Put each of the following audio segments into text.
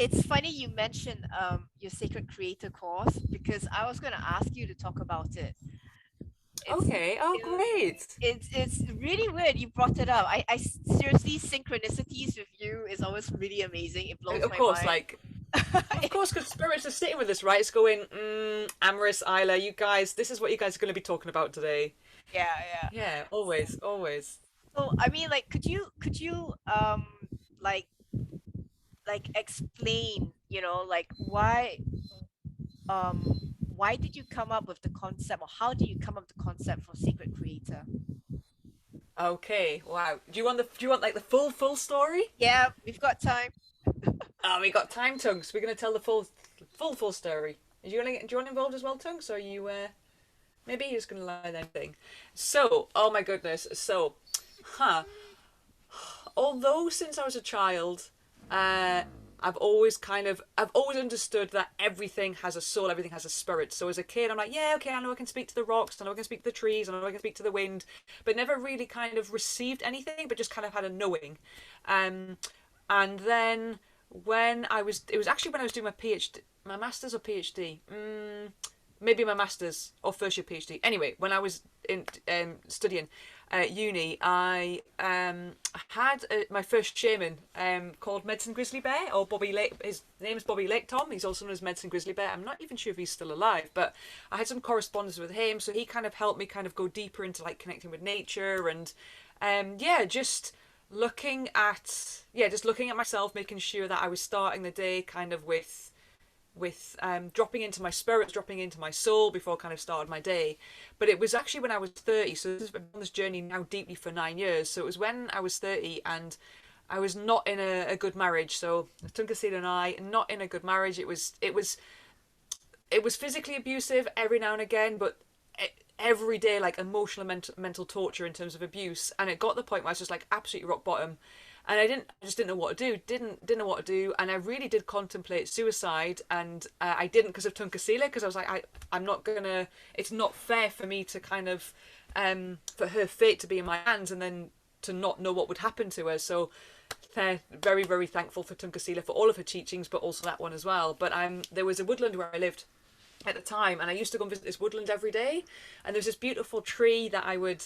it's funny you mentioned your Sacred Creator course because I was going to ask you to talk about it. It's Okay. Oh, it, great. it's really weird you brought it up. Seriously, synchronicities with you is always really amazing. It blows Of my course, mind. like, of course, because spirits are sitting with us, right? It's going, Amrys, Isla, you guys, this is what you guys are going to be talking about today. Yeah, yeah. Yeah, always, always. So I mean, like, could you like explain, like why did you come up with the concept, or how did you come up with the concept for Sacred Creator? Okay, wow. Do you want like the full story? Yeah, we've got time. Oh, we got time, Tongues. We're gonna tell the full story. Do you want involved as well, Tongues? Or you maybe you're just gonna learn anything. So, oh my goodness. So, huh. Although since I was a child, uh, I've always understood that everything has a soul, everything has a spirit. So as a kid, I'm like, yeah, okay, I know I can speak to the rocks, I know I can speak to the trees, I know I can speak to the wind, but never really kind of received anything, but just kind of had a knowing. Um, and then it was actually when I was doing my PhD, my master's or PhD. Maybe my master's or first year PhD. Anyway, when I was in studying uni, I had my first shaman called Medicine Grizzly Bear, or Bobby Lake. His name is Bobby Lake Tom. He's also known as Medicine Grizzly Bear. I'm not even sure if he's still alive, but I had some correspondence with him, so he kind of helped me kind of go deeper into like connecting with nature and yeah, just looking at myself, making sure that I was starting the day kind of with dropping into my spirits, dropping into my soul before I kind of started my day. But it was actually when I was 30, so I've been on this journey now deeply for 9 years. So it was when I was 30 and I was not in a good marriage. So Tunkasila and I, not in a good marriage. It was physically abusive every now and again, but every day like emotional and mental torture in terms of abuse. And it got to the point where I was just like absolutely rock bottom, and I just didn't know what to do. Didn't know what to do, and I really did contemplate suicide, and I didn't because of Tunkasila, because I was like, I'm not gonna. It's not fair for me to kind of, for her fate to be in my hands, and then to not know what would happen to her. So, very very thankful for Tunkasila for all of her teachings, but also that one as well. But there was a woodland where I lived at the time, and I used to go and visit this woodland every day, and there's this beautiful tree that I would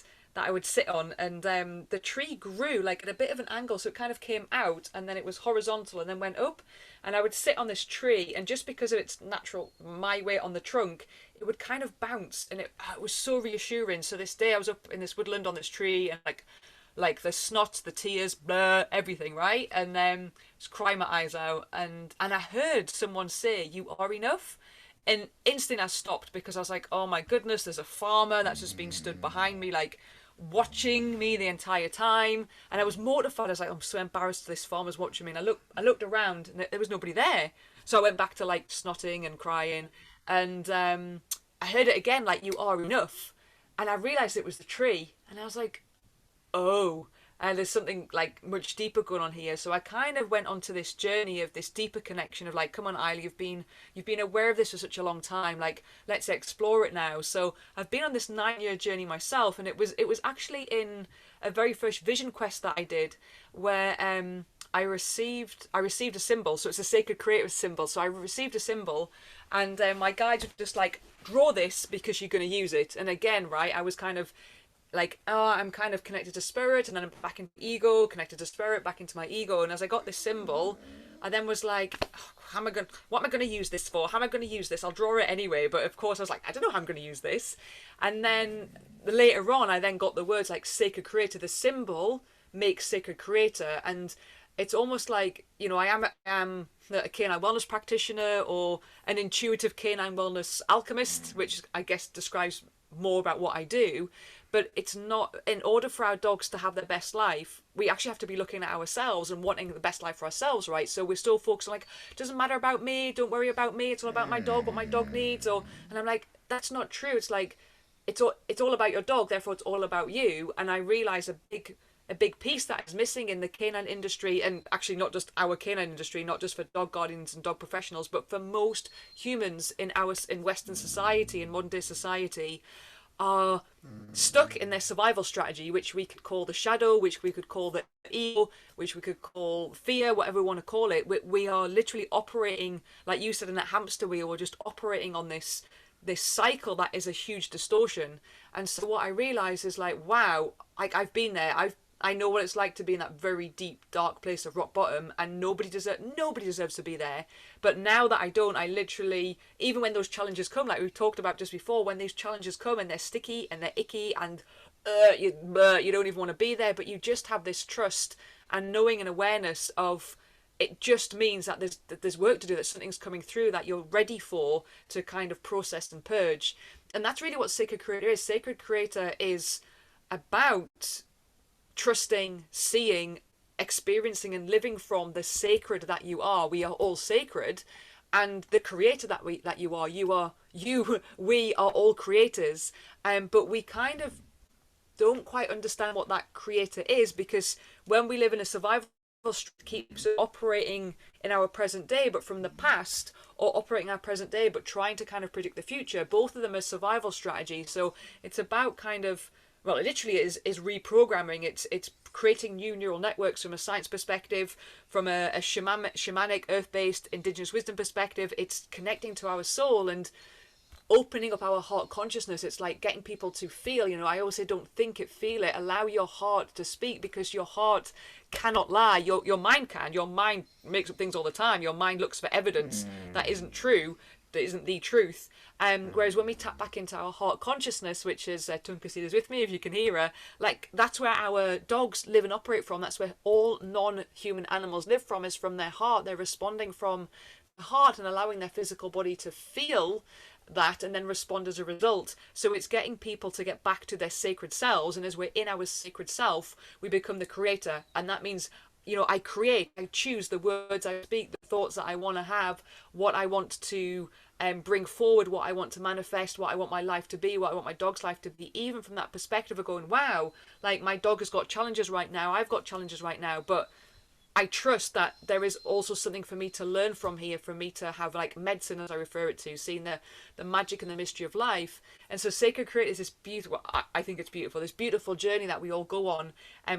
sit on, and the tree grew like at a bit of an angle, so it kind of came out and then it was horizontal and then went up, and I would sit on this tree, and just because of its natural my weight on the trunk, it would kind of bounce, and it was so reassuring. So this day I was up in this woodland on this tree, and like the snot, the tears, blah, everything, right? And just crying my eyes out, and I heard someone say, "You are enough." And instantly I stopped, because I was like, oh my goodness, there's a farmer that's just been stood behind me, like watching me the entire time. And I was mortified. I was like, I'm so embarrassed this farmer's watching me. And I looked around, and there was nobody there. So I went back to like snotting and crying. And I heard it again, like, you are enough. And I realised it was the tree. And I was like, oh, and there's something like much deeper going on here. So I kind of went onto this journey of this deeper connection of like, come on, Isla, you've been aware of this for such a long time, like, let's explore it now. So I've been on this 9 year journey myself, and it was actually in a very first vision quest that I did, where I received a symbol. So it's a sacred creative symbol. So I received a symbol, and my guides were just like, draw this because you're going to use it. And again, right, I was kind of like, oh, I'm kind of connected to spirit, and then I'm back into ego, connected to spirit, back into my ego. And as I got this symbol, I then was like, oh, what am I gonna use this for? How am I gonna use this? I'll draw it anyway. But of course I was like, I don't know how I'm gonna use this. And then later on, I then got the words like sacred creator. The symbol makes sacred creator, and it's almost like, I am a canine wellness practitioner, or an intuitive canine wellness alchemist, which I guess describes more about what I do. But it's not, in order for our dogs to have their best life, we actually have to be looking at ourselves and wanting the best life for ourselves, right? So we're still focused on like, it doesn't matter about me, don't worry about me, it's all about my dog, what my dog needs. And I'm like, that's not true. It's like, it's all about your dog, therefore it's all about you. And I realize a big piece that is missing in the canine industry, and actually not just our canine industry, not just for dog guardians and dog professionals, but for most humans in Western society, in modern day society, are stuck in their survival strategy, which we could call the shadow, which we could call the ego, which we could call fear, whatever we want to call it. We are literally operating, like you said, in that hamster wheel. We're just operating on this cycle that is a huge distortion. And so what I realize is like, wow, I've been there. I know what it's like to be in that very deep, dark place of rock bottom, and nobody deserves to be there. But now that I don't, I literally, even when those challenges come, like we talked about just before, when these challenges come and they're sticky and they're icky and you don't even want to be there, but you just have this trust and knowing and awareness of it just means that there's work to do, that something's coming through that you're ready for to kind of process and purge. And that's really what Sacred Creator is. Sacred Creator is about trusting, seeing, experiencing and living from the sacred that you are. We are all sacred, and the creator that we are all creators. But we kind of don't quite understand what that creator is, because when we live in a survival keeps operating in our present day but from the past, or operating our present day but trying to kind of predict the future. Both of them are survival strategies. So it's about kind of, well, it literally is reprogramming. It's creating new neural networks from a science perspective, from a shamanic, earth-based, indigenous wisdom perspective. It's connecting to our soul and opening up our heart consciousness. It's like getting people to feel, I always say, don't think it, feel it. Allow your heart to speak, because your heart cannot lie. Your mind can. Your mind makes up things all the time. Your mind looks for evidence that isn't true, that isn't the truth. Whereas when we tap back into our heart consciousness, which is Tunkasida's with me if you can hear her, like that's where our dogs live and operate from. That's where all non-human animals live from, is from their heart. They're responding from the heart and allowing their physical body to feel that and then respond as a result. So it's getting people to get back to their sacred selves, and as we're in our sacred self, we become the creator. And that means, I create, I choose the words I speak, the thoughts that I want to have, what I want to bring forward, what I want to manifest, what I want my life to be, what I want my dog's life to be, even from that perspective of going, wow, like my dog has got challenges right now, I've got challenges right now, but I trust that there is also something for me to learn from here, for me to have like medicine, as I refer it to, seeing the magic and the mystery of life. And so Sacred Creator is this beautiful, I think it's beautiful, this beautiful journey that we all go on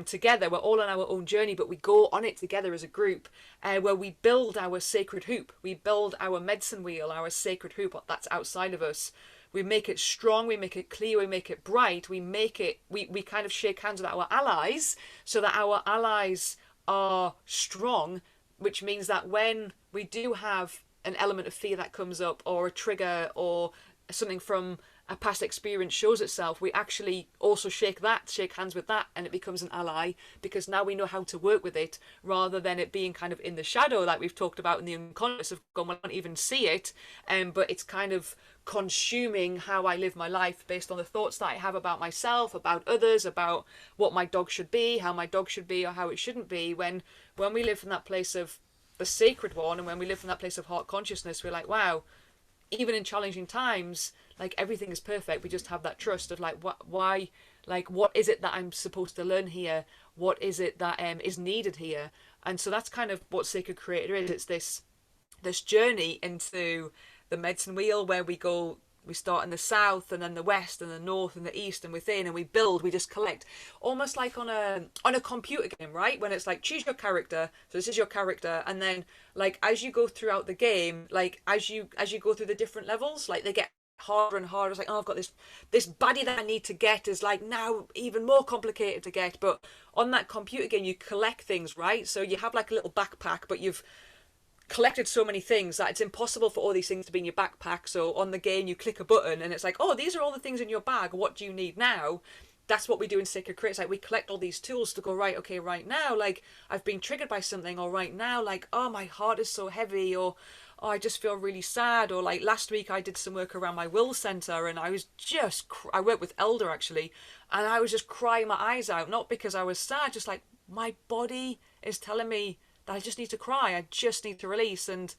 together. We're all on our own journey, but we go on it together as a group, where we build our sacred hoop. We build our medicine wheel, our sacred hoop that's outside of us. We make it strong, we make it clear, we make it bright, we kind of shake hands with our allies, so that our allies are strong, which means that when we do have an element of fear that comes up, or a trigger, or something from a past experience shows itself, we actually also shake hands with that, and it becomes an ally, because now we know how to work with it, rather than it being kind of in the shadow, like we've talked about in the unconscious of going, well, I don't even see it, but it's kind of consuming how I live my life based on the thoughts that I have about myself, about others, about what my dog should be, how my dog should be, or how it shouldn't be. When we live from that place of the sacred one, and when we live from that place of heart consciousness, we're like, wow, even in challenging times, like everything is perfect. We just have that trust of like, why, like, what is it that I'm supposed to learn here? What is it that is needed here? And so that's kind of what Sacred Creator is. It's this journey into the medicine wheel, where we start in the south, and then the west, and the north, and the east, and within, and we just collect, almost like on a computer game, right? When it's like, choose your character, so this is your character, and then like as you go throughout the game, like as you go through the different levels, like they get harder and harder. It's like, oh, I've got this baddie that I need to get is like now even more complicated to get. But on that computer game, you collect things, right? So you have like a little backpack, but you've collected so many things that it's impossible for all these things to be in your backpack. So on the game, you click a button and it's like, oh, these are all the things in your bag. What do you need now? That's what we do in Sacred Creator. It's like we collect all these tools to go, right, okay, right now, like I've been triggered by something, or right now, like, oh, my heart is so heavy, or oh, I just feel really sad, or like last week I did some work around my will center, and I was just, I worked with Elder actually, and I was just crying my eyes out, not because I was sad, just like my body is telling me that I just need to cry, I just need to release. And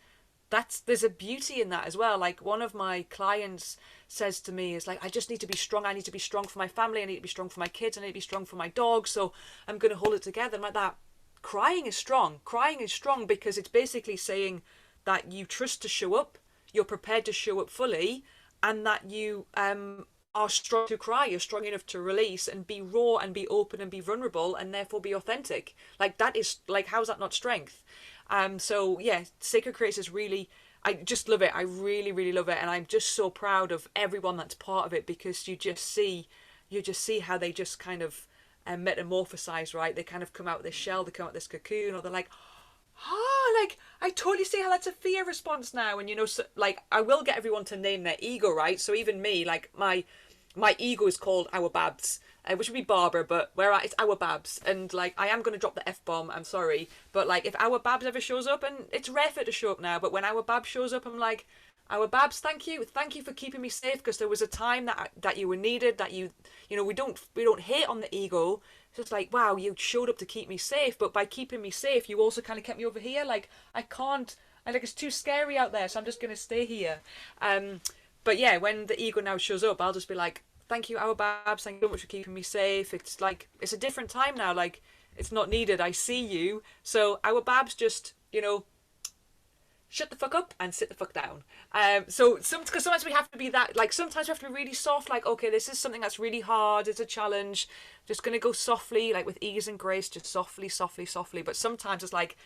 there's a beauty in that as well. Like one of my clients says to me is like, I just need to be strong. I need to be strong for my family. I need to be strong for my kids. I need to be strong for my dog. So I'm going to hold it together. And like that, crying is strong. Crying is strong because it's basically saying that you trust to show up, you're prepared to show up fully, and that you are strong to cry, you're strong enough to release and be raw and be open and be vulnerable and therefore be authentic. Like that is like, how's that not strength? So yeah, Sacred Creators is really, I just love it. I really, really love it. And I'm just so proud of everyone that's part of it, because you just see how they just kind of metamorphosize, right? They kind of come out of this shell, they come out of this cocoon, or they're like, oh, like, I totally see how that's a fear response now. And, you know, so, like, I will get everyone to name their ego, right? So even me, like, my ego is called Our Babs, which would be Barbara, but where it's Our Babs. And, like, I am going to drop the F-bomb, I'm sorry. But, like, if Our Babs ever shows up, and it's rare for it to show up now, but when Our Babs shows up, I'm like, Our Babs, thank you for keeping me safe, because there was a time that you were needed, that you know, we don't hate on the ego. It's just like, wow, you showed up to keep me safe, but by keeping me safe, you also kind of kept me over here. Like, I can't, like, it's too scary out there, so I'm just gonna stay here. But yeah, when the ego now shows up, I'll just be like, thank you, Our Babs, thank you so much for keeping me safe. It's like, it's a different time now. Like, it's not needed. I see you. So Our Babs, just, you know, shut the fuck up and sit the fuck down. So because sometimes we have to be that, like, sometimes we have to be really soft, like, okay, this is something that's really hard, it's a challenge, just gonna go softly, like with ease and grace, just softly, softly, softly. But sometimes it's like,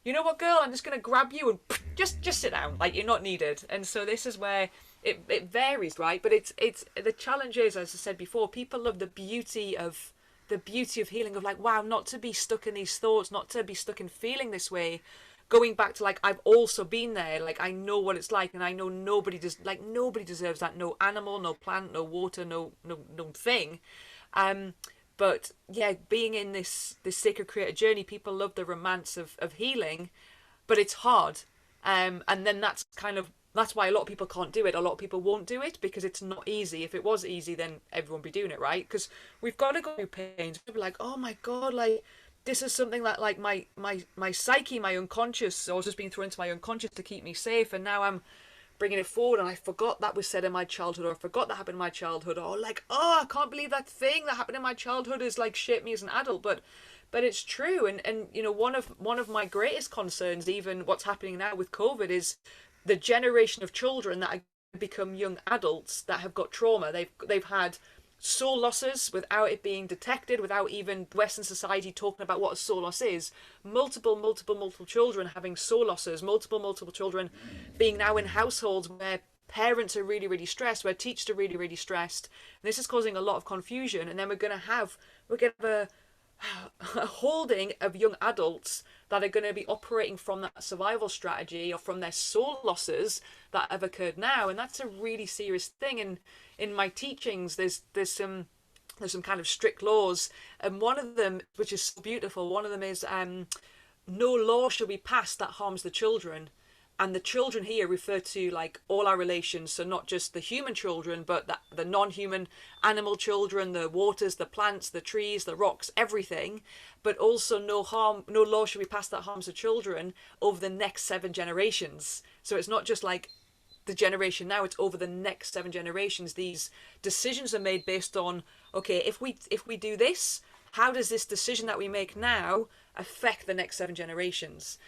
you know what, girl, I'm just gonna grab you and just sit down, like, you're not needed. And so this is where it varies, right? But it's the challenge is, as I said before, people love the beauty of healing, of like, wow, not to be stuck in these thoughts, not to be stuck in feeling this way, going back to, like, I've also been there, like, I know what it's like, and I know nobody deserves that, no animal, no plant, no water, no thing. But yeah, being in this sacred creator journey, people love the romance of healing, but it's hard. And then that's why a lot of people can't do it. A lot of people won't do it because it's not easy. If it was easy, then everyone would be doing it, right? Because we've got to go through pains. People are like, oh my god, like, this is something that, like, my psyche, my unconscious, I was just being thrown into my unconscious to keep me safe, and now I'm bringing it forward, and I forgot that was said in my childhood, or I forgot that happened in my childhood, or like, oh, I can't believe that thing that happened in my childhood is like shaped me as an adult. But it's true. And you know, one of my greatest concerns, even what's happening now with COVID, is the generation of children that become young adults that have got trauma. They've had soul losses without it being detected, without even Western society talking about what a soul loss is. Multiple children having soul losses, multiple children being now in households where parents are really, really stressed, where teachers are really, really stressed. And this is causing a lot of confusion. And then we're gonna have a holding of young adults that are going to be operating from that survival strategy or from their soul losses that have occurred now. And that's a really serious thing. And in my teachings, there's some kind of strict laws, and one of them, which is so beautiful, one of them is no law shall be passed that harms the children. And the children here refer to, like, all our relations, so not just the human children, but the non-human animal children, the waters, the plants, the trees, the rocks, everything. But also no law should be passed that harms the children over the next 7 generations. So it's not just like the generation now, it's over the next 7 generations. These decisions are made based on, okay, if we do this, how does this decision that we make now affect the next 7 generations?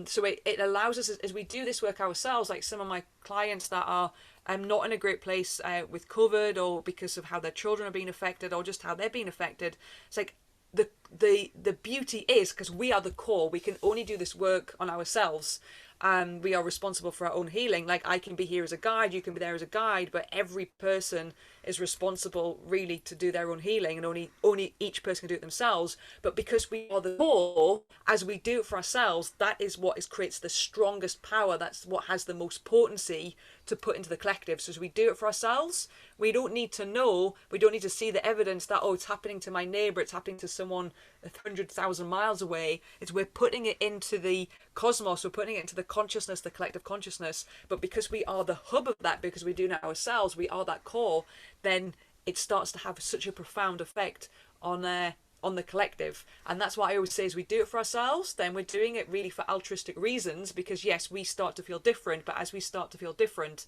So it allows us, as we do this work ourselves, like some of my clients that are not in a great place with COVID, or because of how their children are being affected, or just how they're being affected. It's like the beauty is, because we are the core, we can only do this work on ourselves, and we are responsible for our own healing. Like, I can be here as a guide, you can be there as a guide, but every person is responsible really to do their own healing, and only each person can do it themselves. But because we are the core, as we do it for ourselves, that is what creates the strongest power. That's what has the most potency to put into the collective. So as we do it for ourselves, we don't need to know, we don't need to see the evidence that, oh, it's happening to my neighbor, it's happening to someone 100,000 miles away. It's, we're putting it into the cosmos, we're putting it into the consciousness, the collective consciousness. But because we are the hub of that, because we do it ourselves, we are that core, then it starts to have such a profound effect on the collective. And that's what I always say, is we do it for ourselves, then we're doing it really for altruistic reasons, because yes, we start to feel different, but as we start to feel different,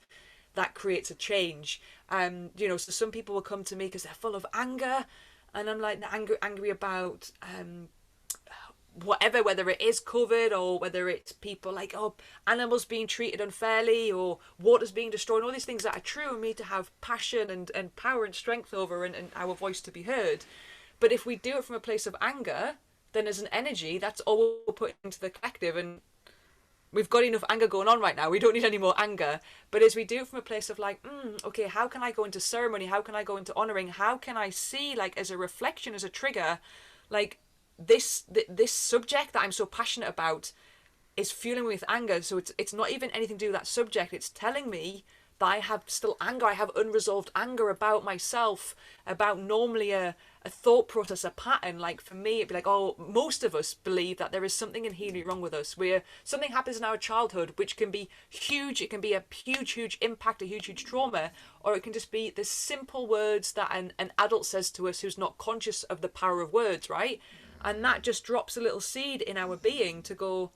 that creates a change. You know, so some people will come to me because they're full of anger, and I'm like, angry about whatever, whether it is COVID or whether it's people like, oh, animals being treated unfairly or water's being destroyed, all these things that are true, and we need to have passion and power and strength over, and our voice to be heard. But if we do it from a place of anger, then as an energy, that's all we're putting into the collective, and we've got enough anger going on right now. We don't need any more anger. But as we do it from a place of like, okay, how can I go into ceremony? How can I go into honoring? How can I see, like, as a reflection, as a trigger, like, this subject that I'm so passionate about is fueling me with anger. So it's not even anything to do with that subject. It's telling me that I have still anger. I have unresolved anger about myself, about normally a thought process, a pattern. Like for me, it'd be like, oh, most of us believe that there is something inherently wrong with us, where something happens in our childhood, which can be huge. It can be a huge impact, a huge trauma, or it can just be the simple words that an adult says to us who's not conscious of the power of words, right? And that just drops a little seed in our being to go,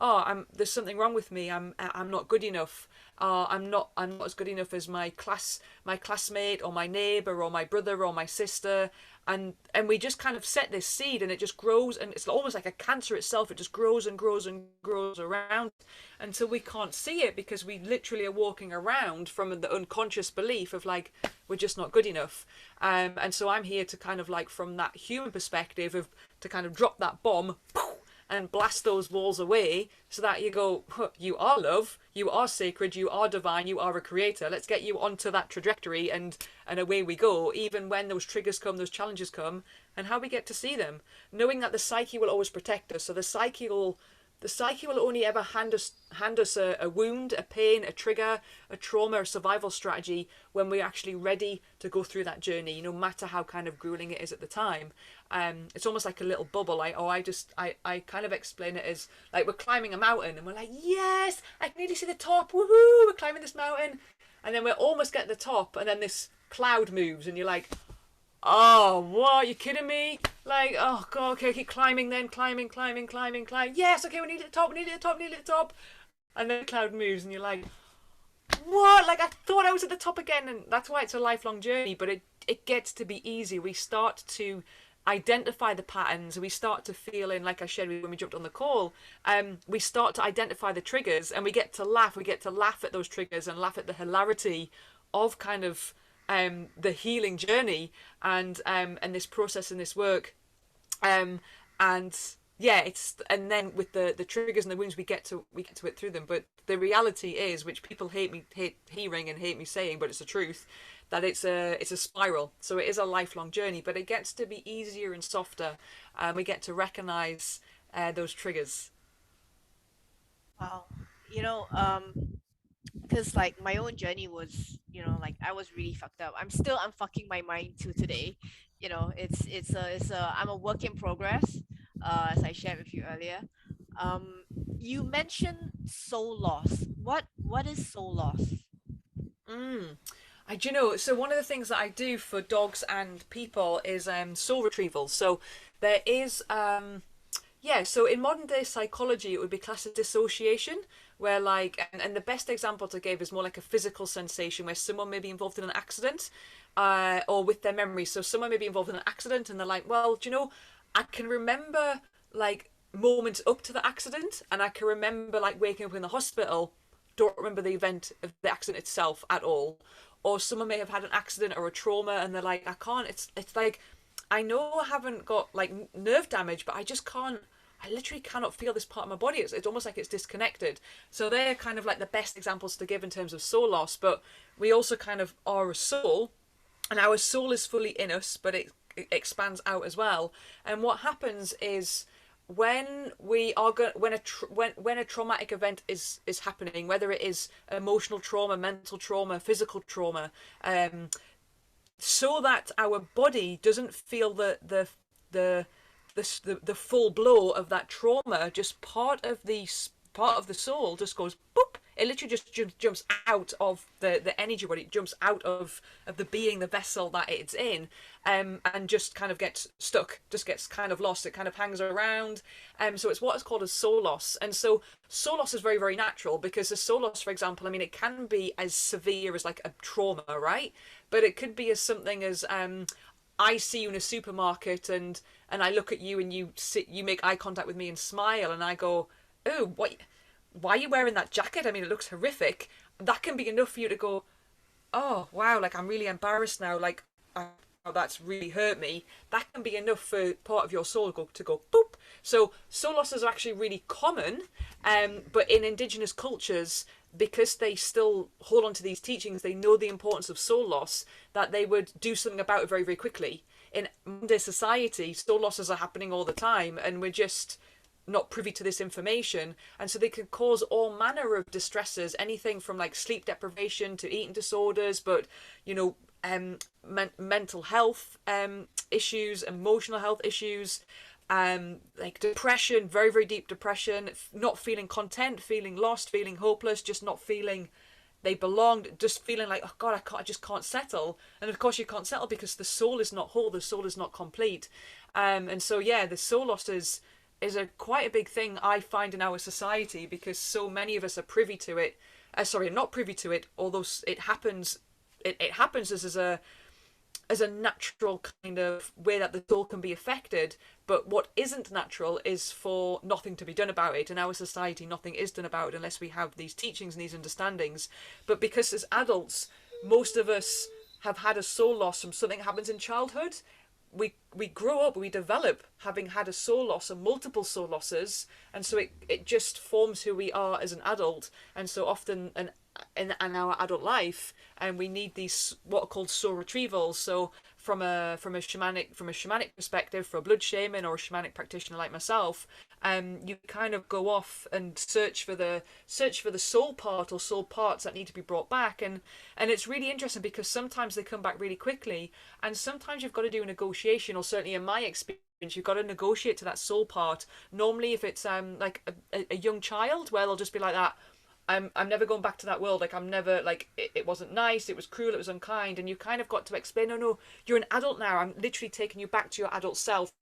oh, there's something wrong with me. I'm not good enough. I'm not as good enough as my classmate or my neighbor or my brother or my sister. And we just kind of set this seed, and it just grows, and it's almost like a cancer itself. It just grows and grows and grows around until we can't see it, because we literally are walking around from the unconscious belief of like, we're just not good enough. And so I'm here to kind of like, from that human perspective, of to kind of drop that bomb and blast those walls away, so that you go, huh, you are love, you are sacred, you are divine, you are a creator. Let's get you onto that trajectory, and away we go, even when those triggers come, those challenges come, and how we get to see them. Knowing that the psyche will always protect us. So the psyche will only ever hand us a wound, a pain, a trigger, a trauma, a survival strategy when we're actually ready to go through that journey, no matter how kind of grueling it is at the time. It's almost like a little bubble. I kind of explain it as like we're climbing a mountain, and we're like, yes, I can nearly see the top, woohoo, we're climbing this mountain. And then we're almost getting the top, and then this cloud moves, and you're like, oh, what? You kidding me? Like, oh god, okay, keep climbing then, climbing. Yes, okay, we need the top. And then the cloud moves, and you're like, what? Like, I thought I was at the top again. And that's why it's a lifelong journey, but it gets to be easy. We start to identify the patterns. We start to feel in, like I shared when we jumped on the call, we start to identify the triggers, and we get to laugh. We get to laugh at those triggers and laugh at the hilarity of kind of the healing journey and this process and this work, and yeah, and then with the triggers and the wounds, we get to it through them. But the reality is, which people hate hearing and hate me saying, but it's the truth, that it's a spiral. So it is a lifelong journey, but it gets to be easier and softer, and we get to recognize those triggers. Wow. You know, because like my own journey was, like I was really fucked up. I'm still unfucking my mind to today. I'm a work in progress, as I shared with you earlier. um you mentioned soul loss. What is soul loss? Mm. Do you know, so one of the things that I do for dogs and people is soul retrieval. So there is yeah, so in modern day psychology, it would be classed as dissociation, where like, and the best example to give is more like a physical sensation where someone may be involved in an accident, or with their memory. So someone may be involved in an accident, and they're like, well, do you know, I can remember like moments up to the accident, and I can remember like waking up in the hospital. Don't remember the event of the accident itself at all. Or someone may have had an accident or a trauma, and they're like, I can't. It's like, I know I haven't got like nerve damage, but I just can't. I literally cannot feel this part of my body. It's almost like it's disconnected. So they're kind of like the best examples to give in terms of soul loss. But we also kind of are a soul, and our soul is fully in us, but it expands out as well. And what happens is, when we are going, when a traumatic event is happening, whether it is emotional trauma, mental trauma, physical trauma, so that our body doesn't feel the full blow of that trauma, just part of the soul just goes boop. It literally just jumps out of the energy body. It jumps out of the being, the vessel that it's in, and just kind of gets stuck, just gets kind of lost. It kind of hangs around. So it's what is called a soul loss. And so soul loss is very, very natural, because the soul loss, for example, I mean, it can be as severe as like a trauma, right? But it could be as something as I see you in a supermarket and I look at you and you make eye contact with me and smile and I go, oh, what? Why are you wearing that jacket? I mean, it looks horrific. That can be enough for you to go, oh wow, like I'm really embarrassed now. Like, oh, that's really hurt me. That can be enough for part of your soul to go boop. So soul losses are actually really common, but in indigenous cultures, because they still hold on to these teachings, they know the importance of soul loss, that they would do something about it very, very quickly. In modern society, soul losses are happening all the time, and we're just not privy to this information, and so they can cause all manner of distresses, anything from like sleep deprivation to eating disorders, but you know, mental health issues, emotional health issues, like depression, very, very deep depression, not feeling content, feeling lost, feeling hopeless, just not feeling they belonged, just feeling like, oh god, I just can't settle. And of course you can't settle because the soul is not whole, the soul is not complete. And so yeah, the soul loss is a quite a big thing I find in our society, because so many of us are privy to it. Sorry, not privy to it, although it happens. It happens as a natural kind of way that the soul can be affected. But what isn't natural is for nothing to be done about it. In our society, nothing is done about it unless we have these teachings and these understandings. But because as adults, most of us have had a soul loss from something that happens in childhood. We grow up, we develop having had a soul loss or multiple soul losses, and so it just forms who we are as an adult. And so often in our adult life, and we need these what are called soul retrievals. So from a shamanic perspective, for a blood shaman or a shamanic practitioner like myself, you kind of go off and search for the soul part or soul parts that need to be brought back, and it's really interesting because sometimes they come back really quickly, and sometimes you've got to do a negotiation, or certainly in my experience, you've got to negotiate to that soul part. Normally, if it's like a young child, well, they'll just be like that. I'm never going back to that world. Like I'm never like it wasn't nice. It was cruel. It was unkind. And you kind of got to explain. No, you're an adult now. I'm literally taking you back to your adult self.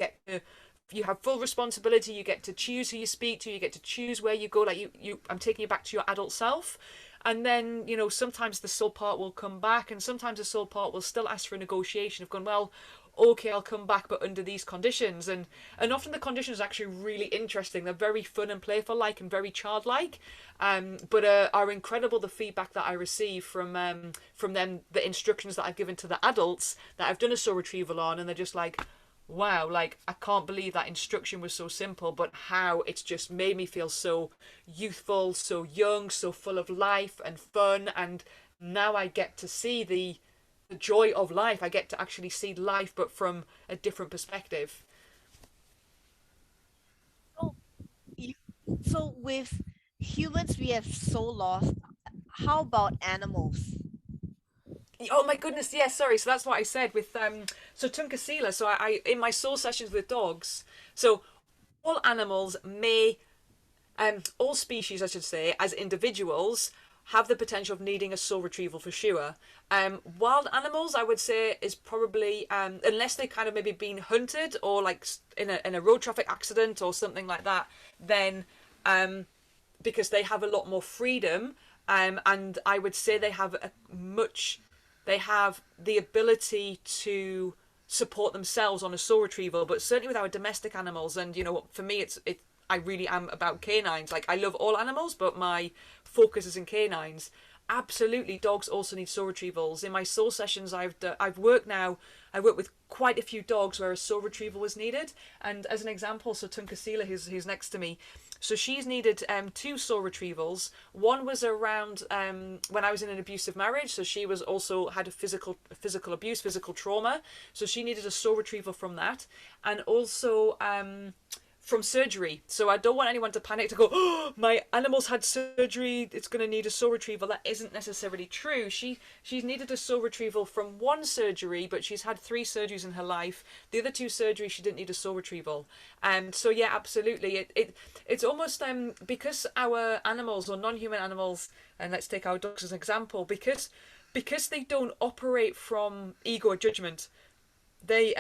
You have full responsibility. You get to choose who you speak to. You get to choose where you go. Like I'm taking you back to your adult self. And then, you know, sometimes the soul part will come back, and sometimes the soul part will still ask for a negotiation of going, well, okay, I'll come back, but under these conditions. And often the conditions are actually really interesting. They're very fun and playful, like, and very childlike. But are incredible, the feedback that I receive from them, the instructions that I've given to the adults that I've done a soul retrieval on, and they're just like, wow, like I can't believe that instruction was so simple, but how it's just made me feel so youthful, so young, so full of life and fun. And now I get to see the joy of life. I get to actually see life, but from a different perspective. So, you, so with humans, we have soul loss. How about animals? Oh my goodness, yes, sorry. So that's what I said with so Tunkasila. So I in my soul sessions with dogs. So all animals may all species, I should say, as individuals, have the potential of needing a soul retrieval for sure. Wild animals, I would say, is probably unless they kind of maybe been hunted or like in a road traffic accident or something like that, then because they have a lot more freedom, and I would say they have the ability to support themselves on a soul retrieval. But certainly with our domestic animals, and you know, for me, it I really am about canines. Like I love all animals, but my focus is in canines. Absolutely, dogs also need soul retrievals. In my soul sessions, I've worked now. I work with quite a few dogs where a soul retrieval was needed. And as an example, so Tunkasila, who's next to me, so she's needed two soul retrievals. One was around when I was in an abusive marriage, so she was also had a physical abuse, physical trauma. So she needed a soul retrieval from that, and also from surgery. So I don't want anyone to panic to go, oh, my animal's had surgery, it's going to need a soul retrieval. That isn't necessarily true. She's needed a soul retrieval from one surgery, but she's had 3 surgeries in her life. The other 2 surgeries, she didn't need a soul retrieval. So yeah, absolutely. It's almost because our animals or non-human animals, and let's take our dogs as an example, because they don't operate from ego or judgment. They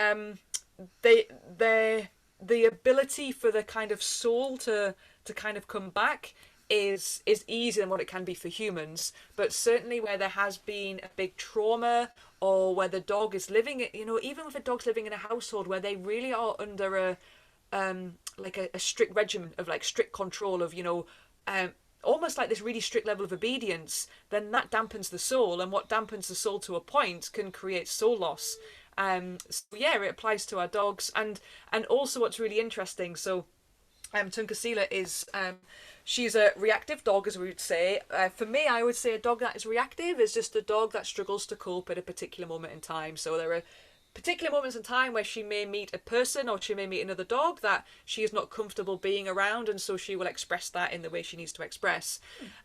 the ability for the kind of soul to kind of come back is easier than what it can be for humans. But certainly where there has been a big trauma or where the dog is living, even if a dog's living in a household where they really are under a strict regimen of like strict control of, um, almost like this really strict level of obedience, then that dampens the soul, and what dampens the soul to a point can create soul loss. So yeah, it applies to our dogs, and also what's really interesting. So Tunkasila is she's a reactive dog, as we would say. For me, I would say a dog that is reactive is just a dog that struggles to cope at a particular moment in time. So there are particular moments in time where she may meet a person or she may meet another dog that she is not comfortable being around, and so she will express that in the way she needs to express.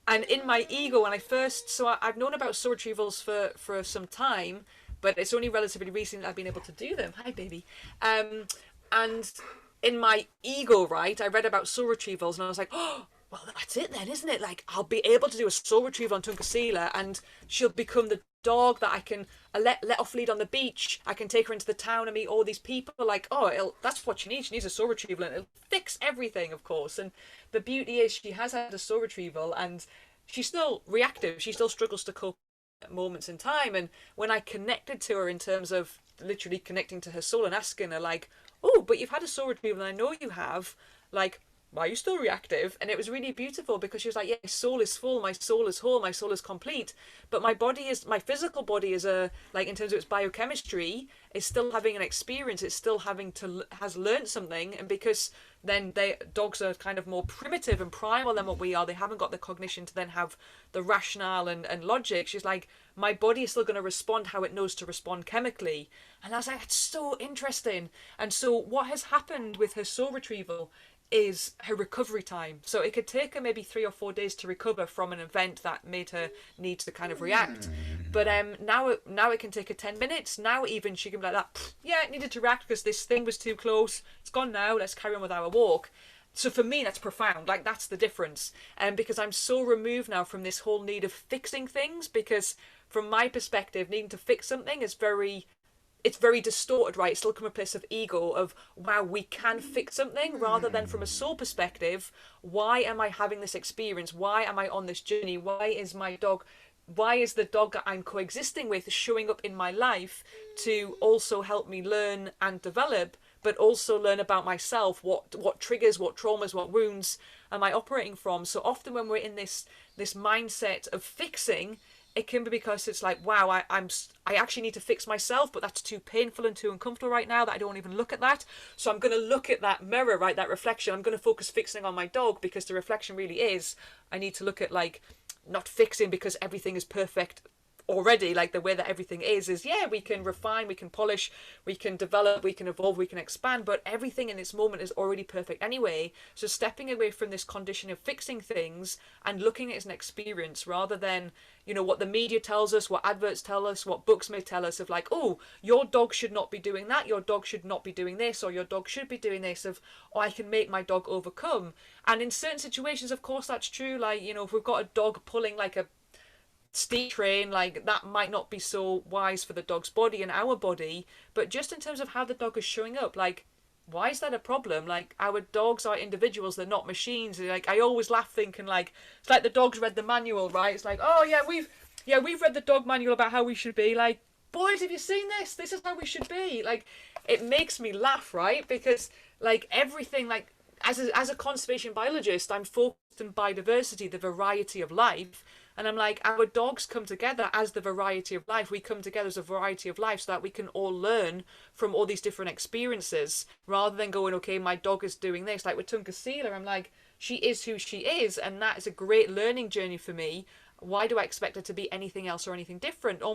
And in my ego, when I first, so I've known about soul retrievals for some time, but it's only relatively recent that I've been able to do them. Hi, baby. And in my ego, right, I read about soul retrievals and I was like, oh, well, that's it then, isn't it? Like, I'll be able to do a soul retrieval on Tunkasila and she'll become the dog that I can let off lead on the beach. I can take her into the town and meet all these people. Like, oh, that's what she needs. She needs a soul retrieval and it'll fix everything, of course. And the beauty is she has had a soul retrieval and she's still reactive. She still struggles to cope at moments in time. And when I connected to her in terms of literally connecting to her soul and asking her, like, oh, but you've had a soul retrieval and I know you have, like, why are you still reactive? And it was really beautiful because she was like, yeah, my soul is full, my soul is whole, my soul is complete, but my physical body is like in terms of its biochemistry, is still having an experience, it's still has learned something. And because then dogs are kind of more primitive and primal than what we are, they haven't got the cognition to then have the rationale and logic. She's like, my body is still going to respond how it knows to respond chemically. And I was like, it's so interesting. And so what has happened with her soul retrieval is her recovery time. So it could take her maybe 3 or 4 days to recover from an event that made her need to kind of react. But now it can take her 10 minutes. Now even she can be like that, yeah, it needed to react because this thing was too close. It's gone now, let's carry on with our walk. So for me, that's profound. Like, that's the difference. And because I'm so removed now from this whole need of fixing things, because from my perspective, needing to fix something is it's very distorted, right? It's still come from a place of ego of, wow, we can fix something, rather than from a soul perspective, why am I having this experience? Why am I on this journey? Why is the dog that I'm coexisting with showing up in my life to also help me learn and develop, but also learn about myself, what triggers, what traumas, what wounds am I operating from? So often when we're in this mindset of fixing, it can be because it's like, wow, I actually need to fix myself, but that's too painful and too uncomfortable right now that I don't even look at that. So I'm going to look at that mirror, right, that reflection. I'm going to focus fixing on my dog, because the reflection really is, I need to look at, like, not fixing because everything is perfect already. Like, the way that everything is yeah, we can refine, we can polish, we can develop, we can evolve, we can expand, but everything in this moment is already perfect anyway. So stepping away from this condition of fixing things and looking at it as an experience, rather than, what the media tells us, what adverts tell us, what books may tell us, of like, oh, your dog should not be doing that, your dog should not be doing this, or your dog should be doing this, of, oh, I can make my dog overcome. And in certain situations, of course, that's true. Like, if we've got a dog pulling like a steep train, like, that might not be so wise for the dog's body and our body. But just in terms of how the dog is showing up, like, why is that a problem? Like, our dogs are individuals, they're not machines. Like, I always laugh thinking, like, it's like the dog's read the manual, right? It's like, oh yeah, we've read the dog manual about how we should be. Like, boys, have you seen this? This is how we should be. Like, it makes me laugh, right? Because, like, everything, like, as a conservation biologist, I'm focused on biodiversity, the variety of life. And I'm like, our dogs come together as the variety of life. We come together as a variety of life so that we can all learn from all these different experiences, rather than going, okay, my dog is doing this. Like with Tunkasila, I'm like, she is who she is, and that is a great learning journey for me. Why do I expect her to be anything else or anything different? It's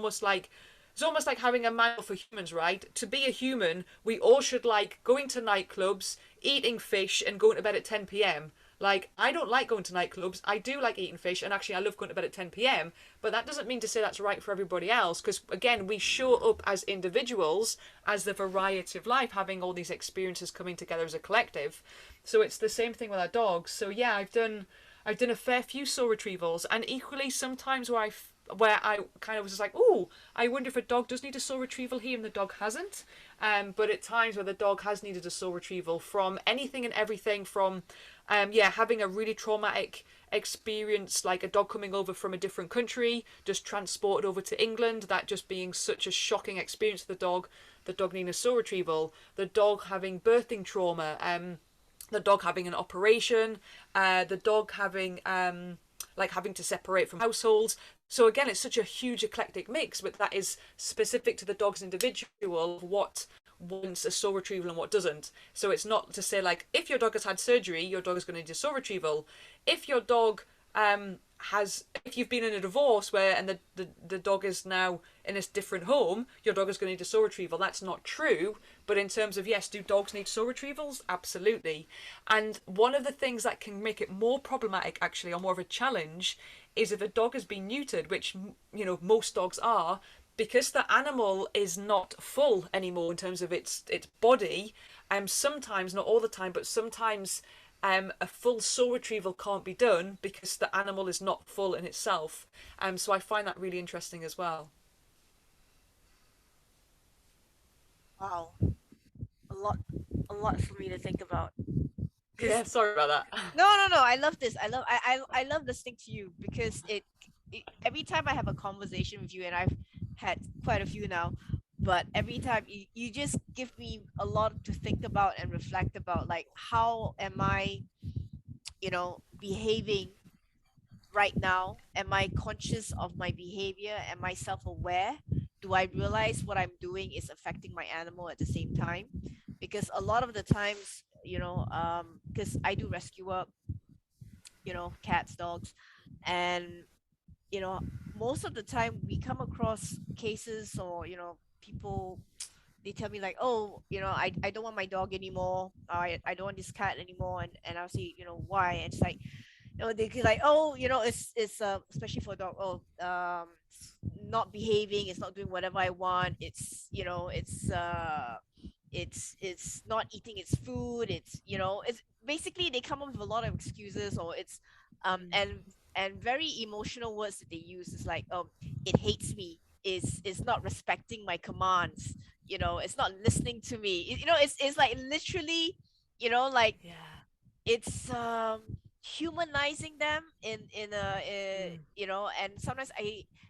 almost like having a manual for humans, right? To be a human, we all should like going to nightclubs, eating fish, and going to bed at 10 p.m. Like, I don't like going to nightclubs. I do like eating fish, and actually I love going to bed at 10 p.m. But that doesn't mean to say that's right for everybody else, because, again, we show up as individuals, as the variety of life, having all these experiences coming together as a collective. So it's the same thing with our dogs. So, yeah, I've done a fair few soul retrievals, and equally sometimes where where I kind of was just like, oh, I wonder if a dog does need a soul retrieval here and the dog hasn't. But at times where the dog has needed a soul retrieval from anything and everything from, yeah, having a really traumatic experience, like a dog coming over from a different country, just transported over to England, that just being such a shocking experience for the dog needing a soul retrieval, the dog having birthing trauma, the dog having an operation, the dog having like having to separate from households. So again, it's such a huge eclectic mix, but that is specific to the dog's individual, what wants a soul retrieval and what doesn't. So it's not to say like if your dog has had surgery, your dog is going to need a soul retrieval. If your dog has, if you've been in a divorce where and the dog is now in a different home, your dog is going to need a soul retrieval. That's not true. But in terms of, yes, do dogs need soul retrievals? Absolutely. And one of the things that can make it more problematic, actually, or more of a challenge, is if a dog has been neutered, which, you know, most dogs are, because the animal is not full anymore in terms of its body. Sometimes, not all the time, but sometimes a full soul retrieval can't be done because the animal is not full in itself. So I find that really interesting as well. Wow, a lot, a lot for me to think about. Because Yeah, sorry about that. no, I love this. I love listening to you because it every time I have a conversation with you, and I've had quite a few now, but every time you just give me a lot to think about and reflect about, like how am I, behaving right now? Am I conscious of my behavior? Am I self-aware? Do I realize what I'm doing is affecting my animal at the same time? Because a lot of the times, because I do rescue work, cats, dogs, and you know, most of the time we come across cases, or people, they tell me like, oh, I don't want my dog anymore, I don't want this cat anymore, and I'll say, why? And it's like, they could like, oh, it's especially for a dog, oh, it's not behaving, it's not doing whatever I want, it's not eating its food, it's basically they come up with a lot of excuses, or it's and very emotional words that they use is like, it hates me, is not respecting my commands, it's not listening to me. It's like literally, like Yeah. it's humanizing them in a, Mm. and sometimes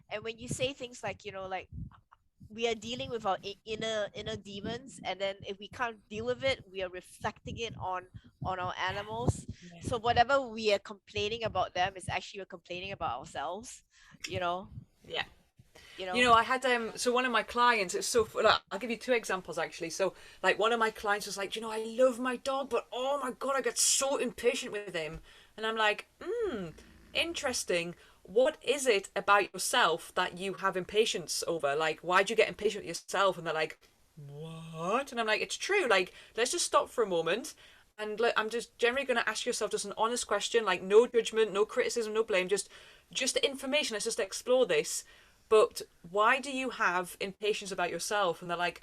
and when you say things like, like we are dealing with our inner demons, and then if we can't deal with it, we are reflecting it on our animals. Yeah. So whatever we are complaining about them is actually we're complaining about ourselves, you know Yeah. you You know know, I had so one of my clients. It's so like, I'll give you two examples actually. So like one of my clients was like, you know, I love my dog, but oh my god, I get so impatient with him. And I'm like, interesting. What is it about yourself that you have impatience over? Like, why do you get impatient with yourself? And they're like, what? And I'm like, it's true. Like, let's just stop for a moment. And I'm just generally going to ask yourself just an honest question, like no judgment, no criticism, no blame, just information. Let's just explore this. But why do you have impatience about yourself? And they're like,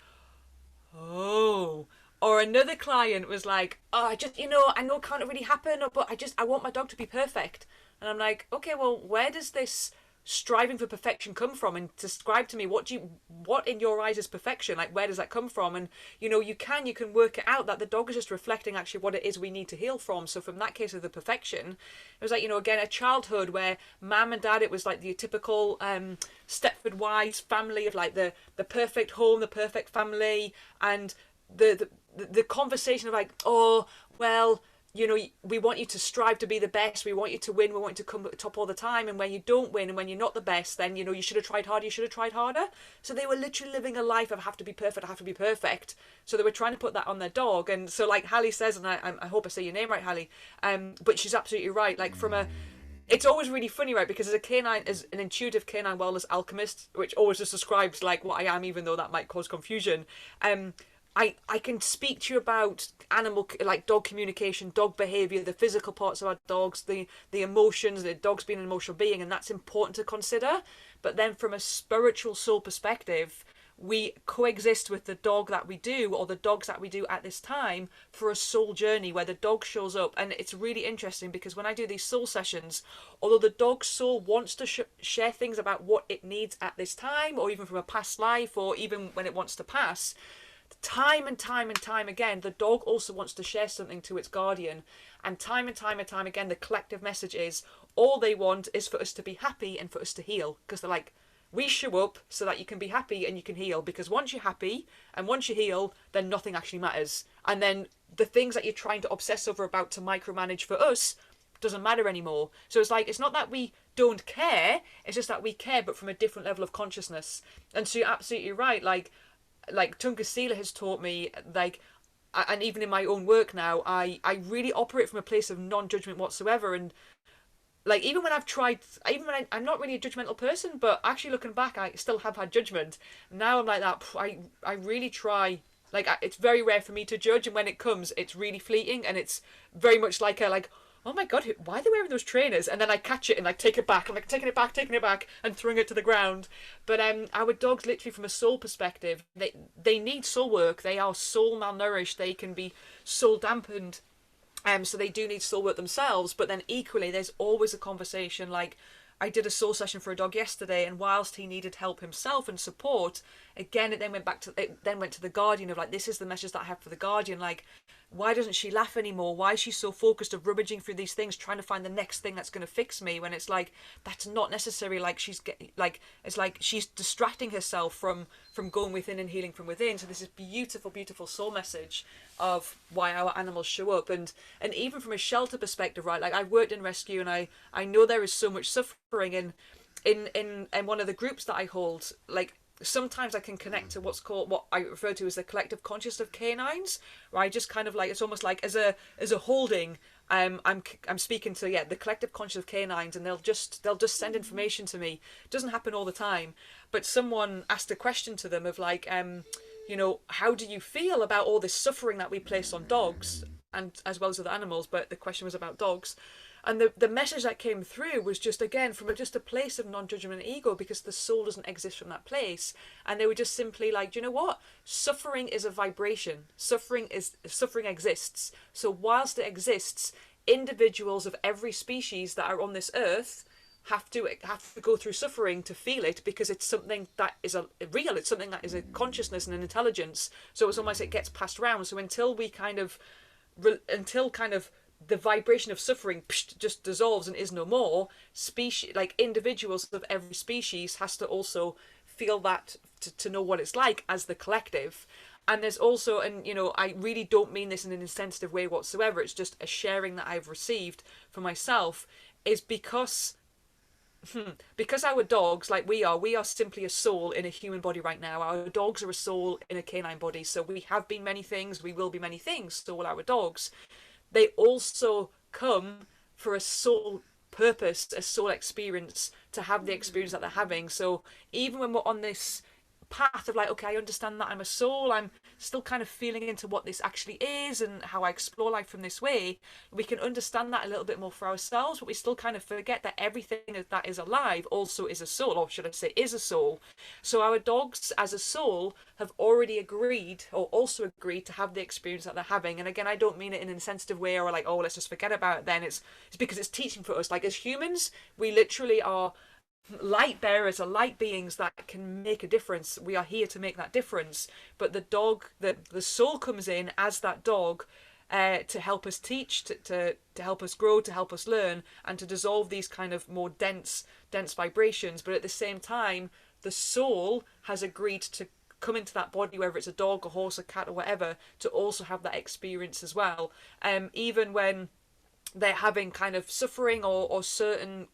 oh. Or another client was like, oh, I just, I know it can't really happen, but I want my dog to be perfect. And I'm like, okay, well, where does this striving for perfection come from? And describe to me what in your eyes is perfection? Like, where does that come from? And, you can work it out that the dog is just reflecting actually what it is we need to heal from. So from that case of the perfection, it was like, again, a childhood where mum and dad, it was like the typical Stepford Wives family of like the perfect home, the perfect family, and the conversation of like, oh, well, we want you to strive to be the best. We want you to win. We want you to come at the top all the time. And when you don't win and when you're not the best, then, you should have tried harder. You should have tried harder. So they were literally living a life of have to be perfect, I have to be perfect. So they were trying to put that on their dog. And so like Hallie says, and I hope I say your name right, Hallie, but she's absolutely right. Like it's always really funny, right? Because as an intuitive canine wellness alchemist, which always just describes like what I am, even though that might cause confusion. I can speak to you about animal, like dog communication, dog behavior, the physical parts of our dogs, the emotions, the dog's being an emotional being, and that's important to consider. But then from a spiritual soul perspective, we coexist with the dog that we do, or the dogs that we do at this time, for a soul journey where the dog shows up. And it's really interesting because when I do these soul sessions, although the dog's soul wants to share things about what it needs at this time, or even from a past life, or even when it wants to pass, time and time and time again, the dog also wants to share something to its guardian. And time and time again, the collective message is all they want is for us to be happy and for us to heal. Because they're like, we show up so that you can be happy and you can heal. Because once you're happy and once you heal, then nothing actually matters. And then the things that you're trying to obsess over about to micromanage for us doesn't matter anymore. So it's like, it's not that we don't care, it's just that we care, but from a different level of consciousness. And so you're absolutely right. Like Tunkasila has taught me, like, and even in my own work now, I really operate from a place of non-judgment whatsoever. And like, even when I've tried, even when I'm not really a judgmental person, but actually looking back, I still have had judgment. Now I'm like that. I really try. Like, it's very rare for me to judge, and when it comes, it's really fleeting, and it's very much like a like, oh my god, why are they wearing those trainers? And then I catch it and like take it back. I'm like taking it back, and throwing it to the ground. But our dogs, literally from a soul perspective, they need soul work. They are soul malnourished. They can be soul dampened. So they do need soul work themselves. But then equally, there's always a conversation. Like, I did a soul session for a dog yesterday, and whilst he needed help himself and support, again it then went to the guardian of like, this is the message that I have for the guardian. Like, why doesn't she laugh anymore? Why is she so focused of rummaging through these things, trying to find the next thing that's going to fix me? When it's like, that's not necessary. Like, it's like she's distracting herself from going within and healing from within. So this is beautiful, beautiful soul message of why our animals show up. And even from a shelter perspective, right? Like, I've worked in rescue, and I know there is so much suffering in one of the groups that I hold. Like, sometimes I can connect to what I refer to as the collective conscious of canines, where I just kind of like, it's almost like as a holding, I'm speaking to the collective conscious of canines, and they'll just send information to me. It doesn't happen all the time, but someone asked a question to them of like, how do you feel about all this suffering that we place on dogs, and as well as other animals, but the question was about dogs. And the message that came through was just, again, from just a place of non-judgment and ego, because the soul doesn't exist from that place. And they were just simply like, do you know what? Suffering is a vibration. Suffering exists. So whilst it exists, individuals of every species that are on this earth have to go through suffering to feel it, because it's something that is real. It's something that is a consciousness and an intelligence. So it's almost, it gets passed around. So until the vibration of suffering just dissolves and is no more, like individuals of every species has to also feel that to know what it's like as the collective. And there's also, and I really don't mean this in an insensitive way whatsoever, it's just a sharing that I've received for myself, is because our dogs, like we are simply a soul in a human body right now. Our dogs are a soul in a canine body. So we have been many things, we will be many things, so will our dogs. They also come for a soul purpose, a soul experience, to have the experience that they're having. So even when we're on this path of like, okay, I understand that I'm a soul, I'm still kind of feeling into what this actually is and how I explore life from this way, we can understand that a little bit more for ourselves, but we still kind of forget that everything that is alive also is a soul, or should I say is a soul. So our dogs as a soul have already agreed, or also agreed, to have the experience that they're having. And again, I don't mean it in an insensitive way or like, oh, let's just forget about it then. It's because it's teaching for us. Like, as humans, we literally are light bearers, are light beings that can make a difference. We are here to make that difference. But the dog, the soul comes in as that dog, to help us teach, to help us grow, to help us learn, and to dissolve these kind of more dense vibrations. But at the same time, the soul has agreed to come into that body, whether it's a dog, a horse, a cat, or whatever, to also have that experience as well. Even when they're having kind of suffering or certain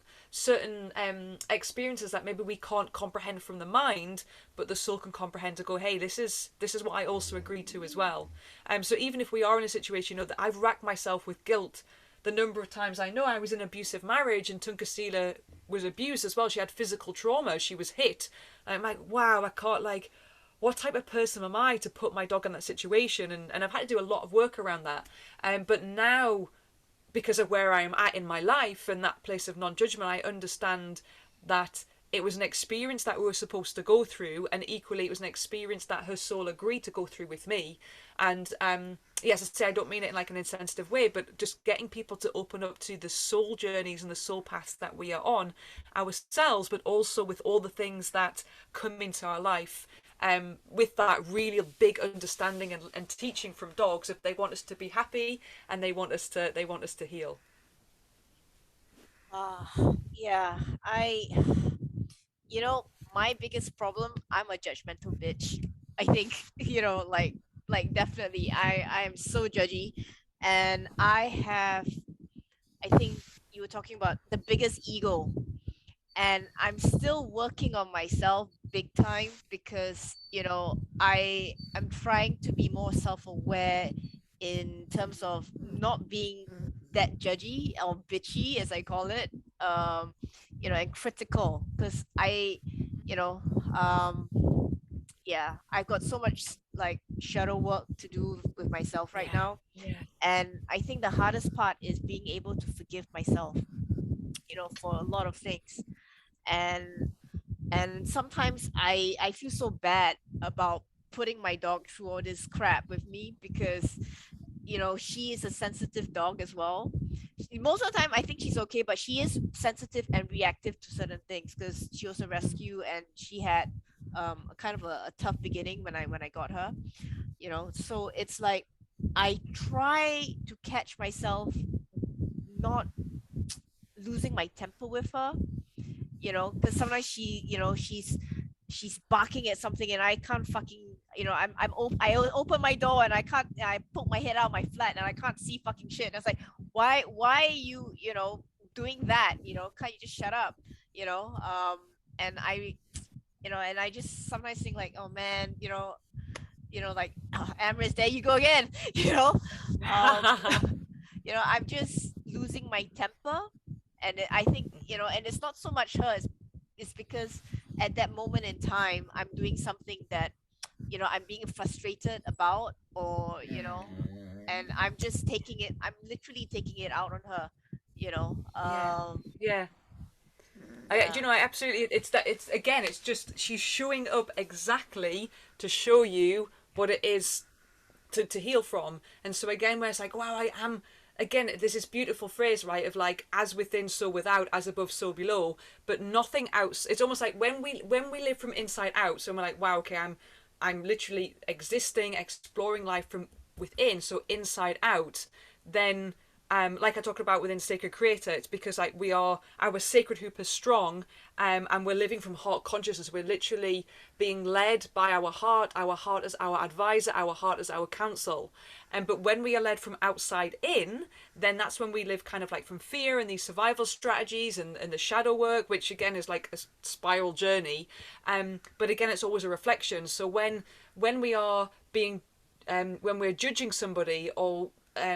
experiences that maybe we can't comprehend from the mind, but the soul can comprehend, to go, hey, this is what I also agree to as well. So even if we are in a situation, that I've racked myself with guilt the number of times. I know I was in an abusive marriage, and Tunkasila was abused as well. She had physical trauma, she was hit. And I'm like, wow, I can't, like, what type of person am I to put my dog in that situation? And I've had to do a lot of work around that. But now, because of where I am at in my life and that place of non-judgment, I understand that it was an experience that we were supposed to go through, and equally it was an experience that her soul agreed to go through with me. And yes, I say I don't mean it in like an insensitive way, but just getting people to open up to the soul journeys and the soul paths that we are on ourselves, but also with all the things that come into our life, with that really big understanding and teaching from dogs, if they want us to be happy and they want us to heal. Ah, yeah, you know, my biggest problem, I'm a judgmental bitch. I think, like definitely I am so judgy, and I have, I think you were talking about the biggest ego, and I'm still working on myself big time because, I am trying to be more self-aware in terms of not being that judgy or bitchy, as I call it, um and critical, because you know um yeah, I've got so much like shadow work to do with myself right Yeah, now. yeah, And I think the hardest part is being able to forgive myself, for a lot of things. And and sometimes I feel so bad about putting my dog through all this crap with me, because she is a sensitive dog as well. Most of the time I think she's okay, but she is sensitive and reactive to certain things, because she was a rescue and she had a kind of a tough beginning when I got her. So it's like I try to catch myself not losing my temper with her, because sometimes she's barking at something and I can't fucking, I open my door and I poke my head out my flat and I can't see fucking shit. And it's like, why are you, doing that? Can't you just shut up? You know, and I just sometimes think like, oh man, like, oh, Amrys, there you go again. you know, um, I'm just losing my temper, and I think, and it's not so much her. It's because at that moment in time, I'm doing something that, I'm being frustrated about, or and I'm just taking it. I'm literally taking it out on her. You know. yeah, yeah. Do Yeah. you know? I absolutely. It's that. It's again. It's just she's showing up exactly to show you what it is to heal from. And so again, where it's like, wow, I am. Again, there's this beautiful phrase, right, of like, as within, so without, as above, so below. But nothing else. It's almost like when we live from inside out. So we're like, wow, okay, I'm literally existing, exploring life from within, so inside out. Then like I talked about within Sacred Creator, it's because like we are our sacred hoop is strong, and we're living from heart consciousness. We're literally being led by our heart. Our heart is our advisor. Our heart is our counsel. But when we are led from outside in, then that's when we live kind of like from fear and these survival strategies and the shadow work, which again is like a spiral journey. But again, it's always a reflection. So when we are being when we're judging somebody, or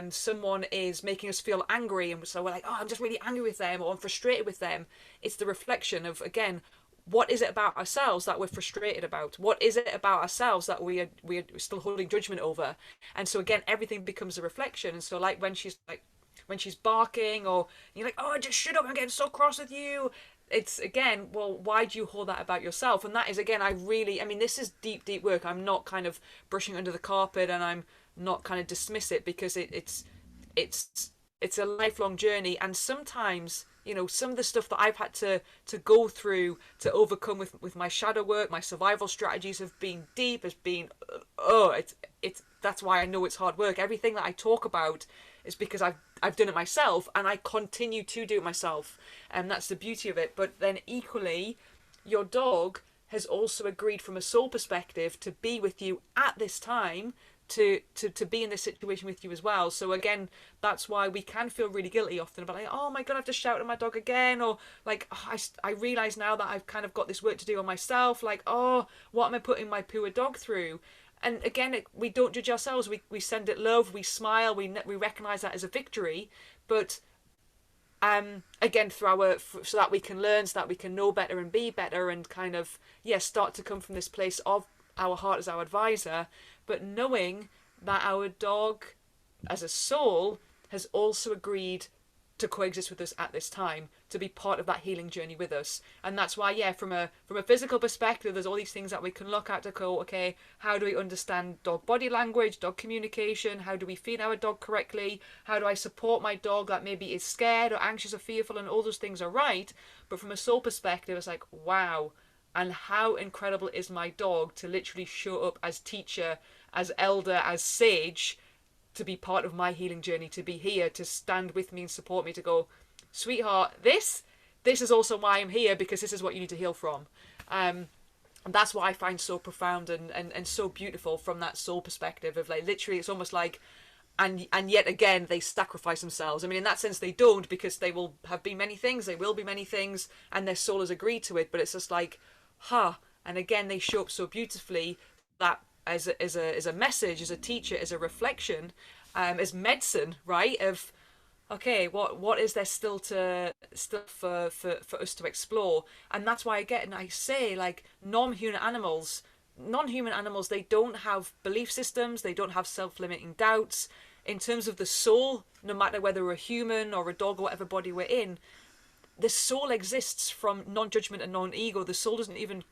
someone is making us feel angry, and so we're like, oh, I'm just really angry with them, or I'm frustrated with them. It's the reflection of, again, what is it about ourselves that we're frustrated about? What is it about ourselves that we're still holding judgment over? And so again, everything becomes a reflection. And so like when she's barking, or you're like, oh, just shut up, I'm getting so cross with you. It's again, well, why do you hold that about yourself? And that is again, I mean, this is deep, deep work. I'm not kind of brushing under the carpet, and I'm not kind of dismiss it, because it's it's a lifelong journey. And sometimes, some of the stuff that I've had to go through to overcome with my shadow work, my survival strategies have been deep, has been it's that's why I know it's hard work. Everything that I talk about is because I've done it myself, and I continue to do it myself, and that's the beauty of it. But then equally, your dog has also agreed from a soul perspective to be with you at this time, to be in this situation with you as well. So again, that's why we can feel really guilty often about like, oh my god, I've just shouted at my dog again, or like, oh, I realize now that I've kind of got this work to do on myself, like, oh, what am I putting my poor dog through? And again, we don't judge ourselves. We send it love, we smile, we recognize that as a victory. But again, through so that we can learn, so that we can know better and be better, and kind of, start to come from this place of our heart as our advisor, but knowing that our dog as a soul has also agreed to coexist with us at this time, to be part of that healing journey with us. And that's why, yeah, from a physical perspective, there's all these things that we can look at to go, okay, how do we understand dog body language, dog communication, how do we feed our dog correctly, how do I support my dog that maybe is scared or anxious or fearful, and all those things are right. But from a soul perspective, it's like, wow, and how incredible is my dog to literally show up as teacher, as elder, as sage, to be part of my healing journey, to be here, to stand with me and support me, to go, sweetheart, this is also why I'm here, because this is what you need to heal from. And that's what I find so profound and so beautiful from that soul perspective of, like, literally it's almost like, and yet again they sacrifice themselves. I mean, in that sense they don't, because they will have been many things, they will be many things, and their soul has agreed to it, but it's just like, and again they show up so beautifully, that as a message, as a teacher, as a reflection, as medicine, right? Of, okay, what is there still for us to explore? And that's why I say, like, non-human animals, they don't have belief systems, they don't have self-limiting doubts. In terms of the soul, no matter whether we're a human or a dog or whatever body we're in, the soul exists from non-judgment and non-ego. The soul doesn't even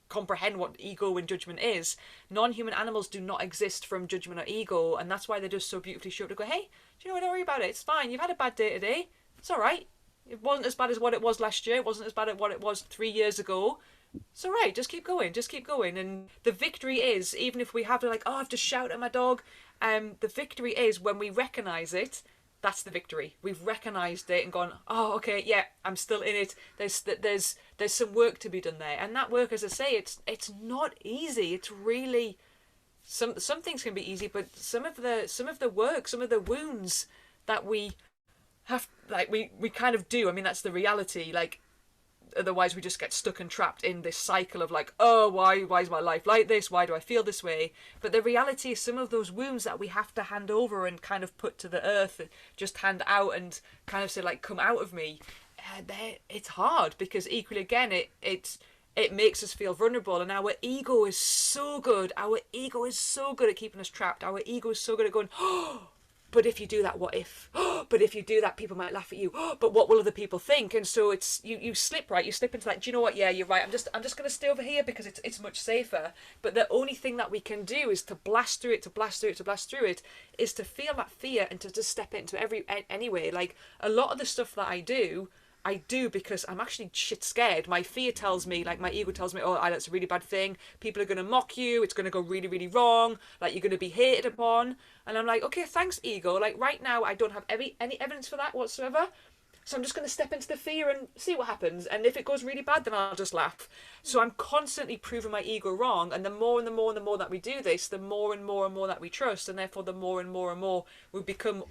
comprehend what ego and judgment is. Non-human animals do not exist from judgment or ego, and that's why they're just so beautifully short to go, hey, do you know what, don't worry about it, it's fine, you've had a bad day today, it's all right, it wasn't as bad as what it was last year, it wasn't as bad as what it was 3 years ago, it's all right, just keep going. And the victory is, even if we have to, like, oh, I've just shouted at my dog, the victory is when we recognize it. That's the victory. We've recognized it and gone, oh, okay, yeah, I'm still in it. There's some work to be done there, and that work, as I say, it's not easy. It's really, some things can be easy, but some of the work, some of the wounds that we have, like, we kind of do. I mean, that's the reality. Like, otherwise we just get stuck and trapped in this cycle of, like, oh, why is my life like this, why do I feel this way? But the reality is, some of those wounds that we have to hand over and kind of put to the earth, just hand out and kind of say, like, come out of me, it's hard, because equally again it makes us feel vulnerable, and our ego is so good at keeping us trapped. Our ego is so good at going, oh, but if you do that, what if? But if you do that, people might laugh at you. But what will other people think? And so it's you slip, right? You slip into that. Do you know what? Yeah, you're right. I'm just going to stay over here because it's much safer. But the only thing that we can do is to blast through it, is to feel that fear and to just step into anyway. Like, a lot of the stuff that I do because I'm actually shit scared. My fear tells me, like, my ego tells me, oh, that's a really bad thing. People are going to mock you. It's going to go really, really wrong. Like, you're going to be hated upon. And I'm like, okay, thanks, ego. Like, right now, I don't have any evidence for that whatsoever. So I'm just going to step into the fear and see what happens. And if it goes really bad, then I'll just laugh. So I'm constantly proving my ego wrong. And the more and the more and the more that we do this, the more and more and more that we trust. And therefore, the more and more we become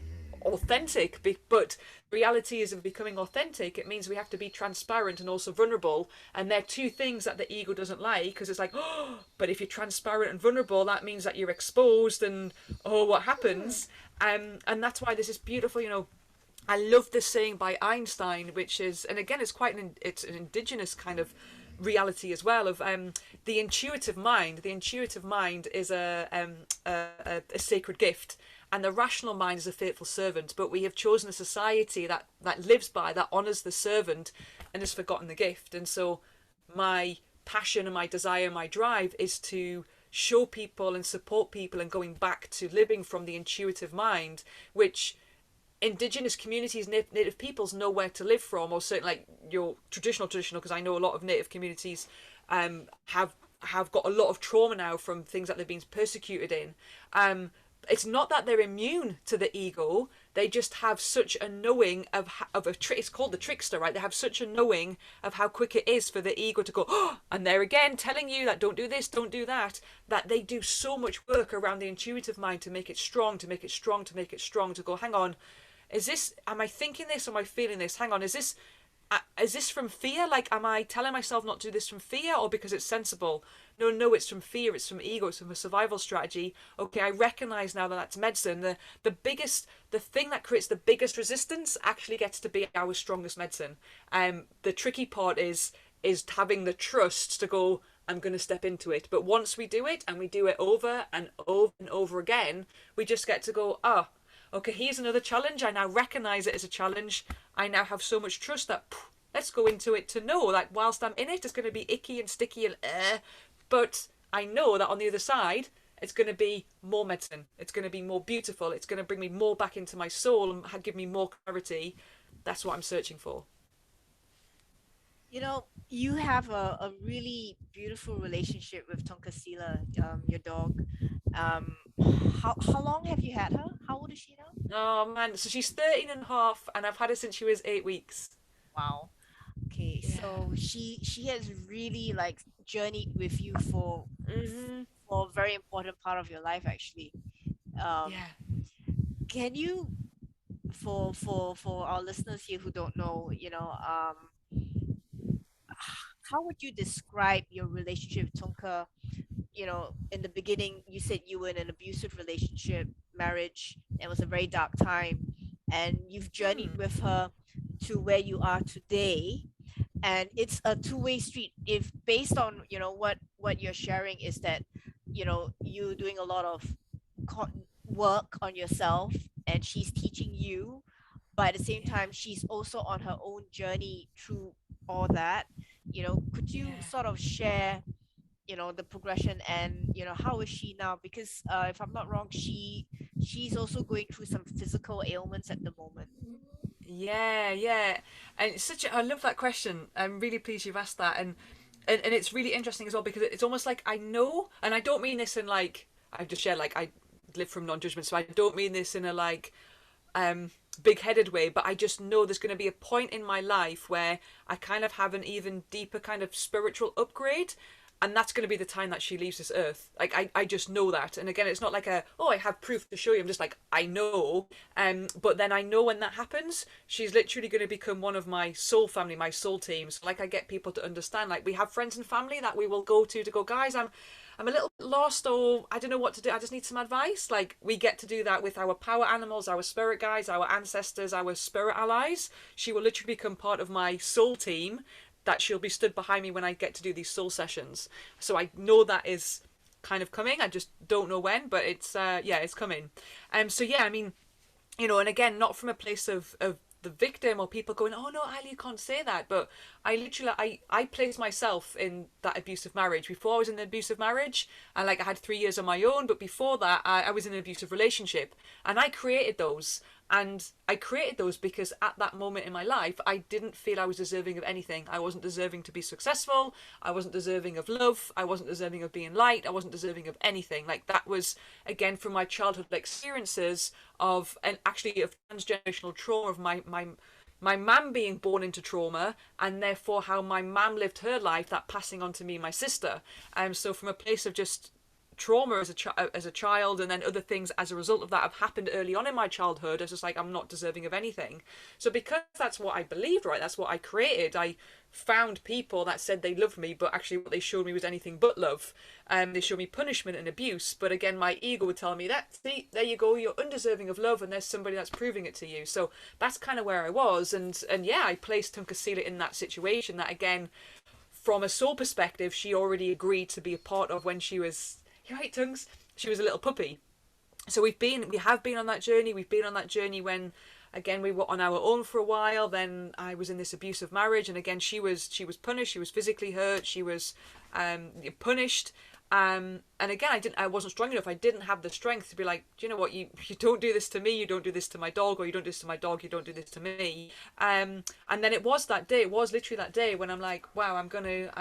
authentic. But reality is, of becoming authentic, it means we have to be transparent and also vulnerable, and they're two things that the ego doesn't like, because it's like, oh, but if you're transparent and vulnerable, that means that you're exposed, and oh, what happens? And that's why this is beautiful. I love this saying by Einstein, which is, and again, it's an indigenous kind of reality as well, of the intuitive mind. The intuitive mind is a sacred gift, and the rational mind is a faithful servant. But we have chosen a society that lives by, that honours the servant, and has forgotten the gift. And so my passion and my desire, my drive, is to show people and support people and going back to living from the intuitive mind, which indigenous communities, native peoples know where to live from, or certainly, like, your traditional, because I know a lot of native communities have got a lot of trauma now from things that they've been persecuted in. It's not that they're immune to the ego, they just have such a knowing of a trick. It's called the trickster, right? They have such a knowing of how quick it is for the ego to go, oh, and they're again telling you that don't do this, don't do that, that they do so much work around the intuitive mind to make it strong, to go, hang on, am I thinking this, or am I feeling this? Hang on, is this from fear? Like, am I telling myself not to do this from fear, or because it's sensible? No, it's from fear, it's from ego, it's from a survival strategy. Okay, I recognize now that that's medicine. The thing that creates the biggest resistance actually gets to be our strongest medicine. The tricky part is having the trust to go, I'm going to step into it. But once we do it, and we do it over and over and over again, we just get to go, okay, here's another challenge. I now recognize it as a challenge. I now have so much trust that let's go into it to know that whilst I'm in it, it's going to be icky and sticky and but I know that on the other side, it's going to be more medicine. It's going to be more beautiful. It's going to bring me more back into my soul and give me more clarity. That's what I'm searching for. You know, you have a really beautiful relationship with Tonkasila, your dog. Um, how long have you had her? How old is she now? Oh man, so she's 13 and a half, and I've had her since she was 8 weeks. Wow. Okay, Yeah. so she has really like journeyed with you Mhm. for a very important part of your life actually. Um, Yeah. can you for our listeners here who don't know, how would you describe your relationship with Tonka? You know, in the beginning, you said you were in an abusive relationship, marriage. It was a very dark time, and you've journeyed Hmm. with her to where you are today. And it's a two-way street. If based on what you're sharing is that you're doing a lot of work on yourself, and she's teaching you, but at the same Yeah. time she's also on her own journey through all that. Could you Yeah. sort of share the progression, and how is she now? Because if I'm not wrong, she's also going through some physical ailments at the moment. Yeah, yeah. And it's such a, I love that question. I'm really pleased you've asked that. And it's really interesting as well because it's almost like I know, and I don't mean this in like I've just shared like I live from non-judgment, so I don't mean this in a like um big-headed way, but I just know there's going to be a point in my life where I kind of have an even deeper kind of spiritual upgrade, and that's going to be the time that she leaves this earth. Like I just know that. And again, it's not like a, oh, I have proof to show you. I'm just like, I know. But then I know when that happens, she's literally going to become one of my soul family, my soul team. So like I get people to understand, like we have friends and family that we will go to go, guys, I'm a little bit lost, or I don't know what to do. I just need some advice. Like we get to do that with our power animals, our spirit guides, our ancestors, our spirit allies. She will literally become part of my soul team, that she'll be stood behind me when I get to do these soul sessions. So I know that is kind of coming. I just don't know when, but it's yeah, it's coming. So yeah, I mean, and again, not from a place of the victim or people going, oh no, Ali, you can't say that. But I literally, I placed myself in that abusive marriage. Before I was in the abusive marriage, and like I had 3 years on my own, but before that, I was in an abusive relationship, and I created those. And I created those because at that moment in my life, I didn't feel I was deserving of anything. I wasn't deserving to be successful. I wasn't deserving of love. I wasn't deserving of being liked. I wasn't deserving of anything. Like that was, again, from my childhood experiences of, and actually of transgenerational trauma of my mum being born into trauma, and therefore how my mum lived her life, that passing on to me and my sister. So from a place of just trauma as a child, and then other things as a result of that have happened early on in my childhood. It's just like I'm not deserving of anything. So because that's what I believed, right? That's what I created. I found people that said they loved me, but actually what they showed me was anything but love. They showed me punishment and abuse. But again, my ego would tell me that, see, there you go, you're undeserving of love, and there's somebody that's proving it to you. So that's kind of where I was, and yeah, I placed Tunkasila in that situation. That again, from a soul perspective, she already agreed to be a part of when she was, you're right, Tunks, she was a little puppy. So we have been on that journey. We've been on that journey when, again, we were on our own for a while. Then I was in this abusive marriage, and again, she was punished. She was physically hurt. She was punished. And again, I wasn't strong enough. I didn't have the strength to be like, do you know what? You don't do this to me. You don't do this to my dog, or you don't do this to my dog. You don't do this to me. And then it was that day. It was literally that day when I'm like, wow, I'm gonna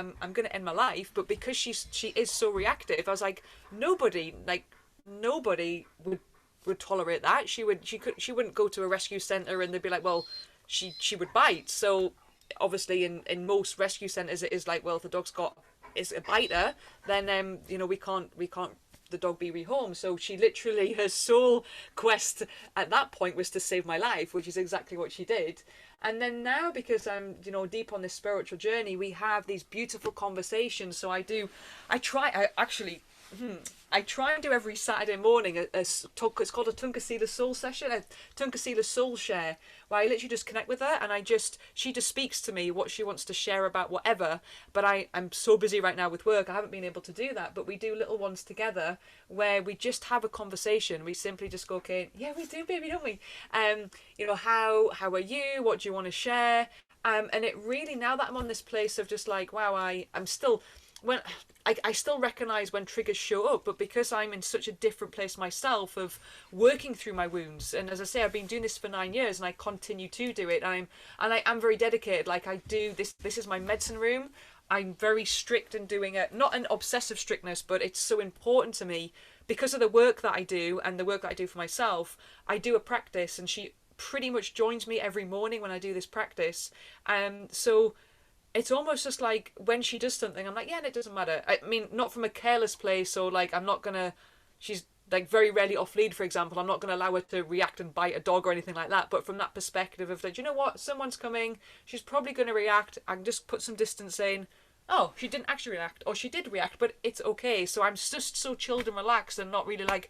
end my life. But because she is so reactive, I was like, nobody would tolerate that. She wouldn't go to a rescue center and they'd be like, well, she would bite. So obviously in most rescue centers it is like, well, if the dog's got is a biter, then we can't the dog be rehomed. So she literally, her sole quest at that point was to save my life, which is exactly what she did. And then now, because I'm deep on this spiritual journey, we have these beautiful conversations. So I actually I try and do every Saturday morning it's called a Tunkasila Soul session, a Tunkasila Soul share, where I literally just connect with her and she just speaks to me what she wants to share about whatever. But I'm so busy right now with work, I haven't been able to do that. But we do little ones together where we just have a conversation. We simply just go, okay, yeah, we do, baby, don't we? How are you? What do you want to share? And it really, now that I'm on this place of just like, wow, I'm still when I still recognize when triggers show up, but because I'm in such a different place myself of working through my wounds, and as I say, I've been doing this for 9 years and I continue to do it. I am very dedicated. Like I do this. This is my medicine room. I'm very strict in doing it, not an obsessive strictness, but it's so important to me because of the work that I do and the work that I do for myself. I do a practice, and she pretty much joins me every morning when I do this practice. So it's almost just like when she does something, I'm like, yeah, and it doesn't matter. I mean, not from a careless place, or like I'm not gonna. She's like very rarely off lead, for example. I'm not gonna allow her to react and bite a dog or anything like that. But from that perspective of like, you know what, someone's coming, she's probably gonna react. I can just put some distance in. Oh, she didn't actually react, or she did react, but it's okay. So I'm just so chilled and relaxed, and not really like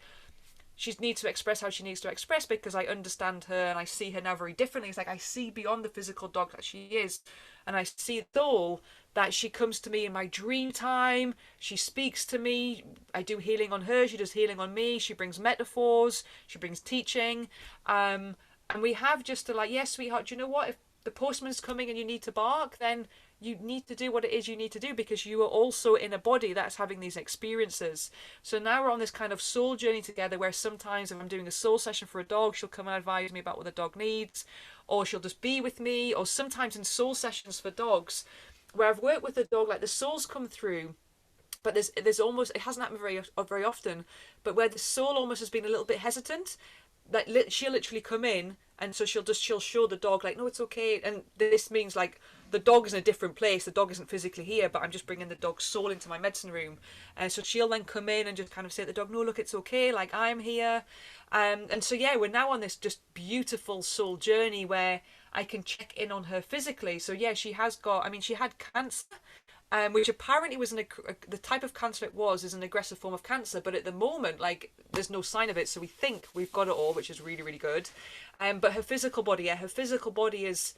she needs to express how she needs to express, because I understand her and I see her now very differently. It's like I see beyond the physical dog that she is, and I see it all, that she comes to me in my dream time, she speaks to me, I do healing on her, she does healing on me, she brings metaphors, she brings teaching, and we have just to like, yes, sweetheart, do you know what, if the postman's coming and you need to bark, then you need to do what it is you need to do, because you are also in a body that's having these experiences. So now we're on this kind of soul journey together, where sometimes if I'm doing a soul session for a dog, she'll come and advise me about what the dog needs, or she'll just be with me. Or sometimes in soul sessions for dogs, where I've worked with a dog, like the souls come through, but there's almost, it hasn't happened very often, but where the soul almost has been a little bit hesitant, like she'll literally come in, and so she'll show the dog like, no, it's okay, and this means like the dog is in a different place, the dog isn't physically here, but I'm just bringing the dog's soul into my medicine room. And so she'll then come in and just kind of say to the dog, no, look, it's okay, like I'm here. And so yeah, we're now on this just beautiful soul journey where I can check in on her physically. So yeah, she has got, I mean, she had cancer, which apparently was the type of cancer it was is an aggressive form of cancer, but at the moment, like, there's no sign of it, so we think we've got it all, which is really, really good. But her physical body, yeah, her physical body is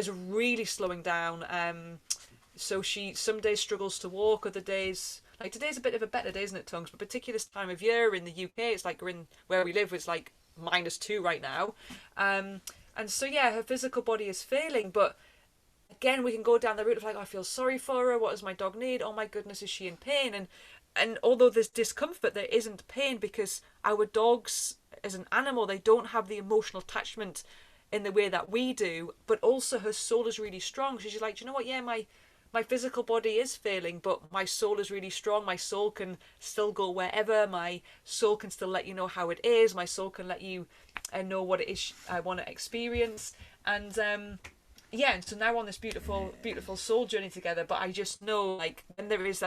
really slowing down. So she some days struggles to walk, other days, like today's a bit of a better day, isn't it, Tongues? But particularly this time of year in the UK, it's like we're in where we live, it's like -2 right now. And so yeah, her physical body is failing, but again, we can go down the route of like, oh, I feel sorry for her. What does my dog need? Oh my goodness, is she in pain? And although there's discomfort, there isn't pain, because our dogs, as an animal, they don't have the emotional attachment in the way that we do. But also, her soul is really strong. So she's like, you know what? Yeah, my physical body is failing, but my soul is really strong. My soul can still go wherever. My soul can still let you know how it is. My soul can let you know what it is I want to experience. And yeah, and so now we're on this beautiful, beautiful soul journey together. But I just know, like, when there is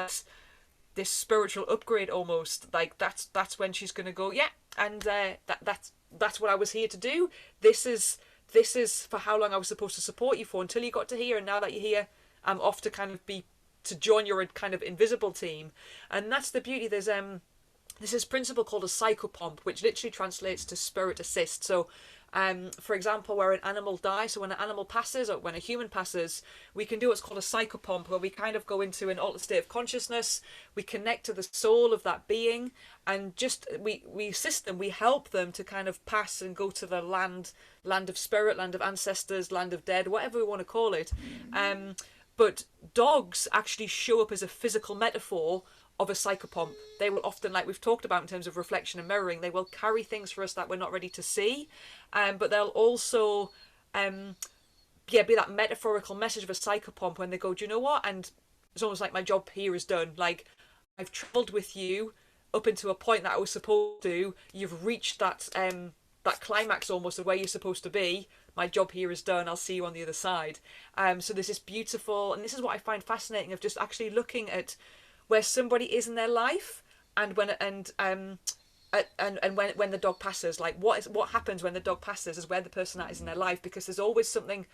this spiritual upgrade, almost like that's when she's gonna go, yeah, and that's what I was here to do. This is for how long I was supposed to support you for until you got to here, and now that you're here, I'm off to kind of be to join your kind of invisible team. And that's the beauty. There's this principle called a psychopomp, which literally translates to spirit assist. So for example, where an animal dies, so when an animal passes or when a human passes, we can do what's called a psychopomp, where we kind of go into an altered state of consciousness, we connect to the soul of that being, and just we assist them, we help them to kind of pass and go to the land of spirit, land of ancestors, land of dead, whatever we want to call it. But dogs actually show up as a physical metaphor of a psychopomp. They will often, like we've talked about in terms of reflection and mirroring, they will carry things for us that we're not ready to see. But they'll also be that metaphorical message of a psychopomp when they go, do you know what? And it's almost like my job here is done. Like, I've travelled with you up into a point that I was supposed to. You've reached that climax almost of where you're supposed to be. My job here is done. I'll see you on the other side. So there's this beautiful, and this is what I find fascinating, of just actually looking at where somebody is in their life, and when the dog passes, like what happens when the dog passes is where the person is in their life, because there's always something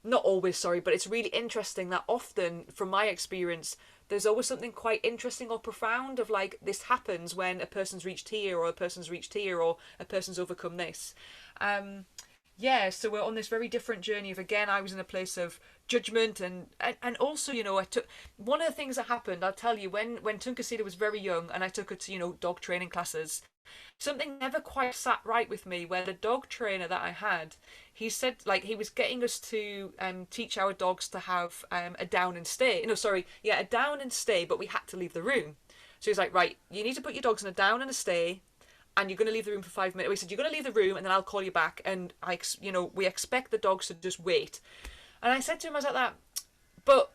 not always, sorry, but it's really interesting that often, from my experience, there's always something quite interesting or profound of like, this happens when a person's reached here, or a person's reached here, or a person's overcome this. Um, yeah, so we're on this very different journey of, again, I was in a place of judgment, and also, you know, I took one of the things that happened, I'll tell you, when Tunkasida was very young and I took her to, you know, dog training classes, something never quite sat right with me, where the dog trainer that I had, he said, like, he was getting us to teach our dogs to have a down and stay. No, sorry, yeah, a down and stay, but we had to leave the room. So he's like, right, you need to put your dogs in a down and a stay, and you're going to leave the room for 5 minutes. We said, you're going to leave the room, and then I'll call you back. And you know, we expect the dogs to just wait. And I said to him, I was like that, but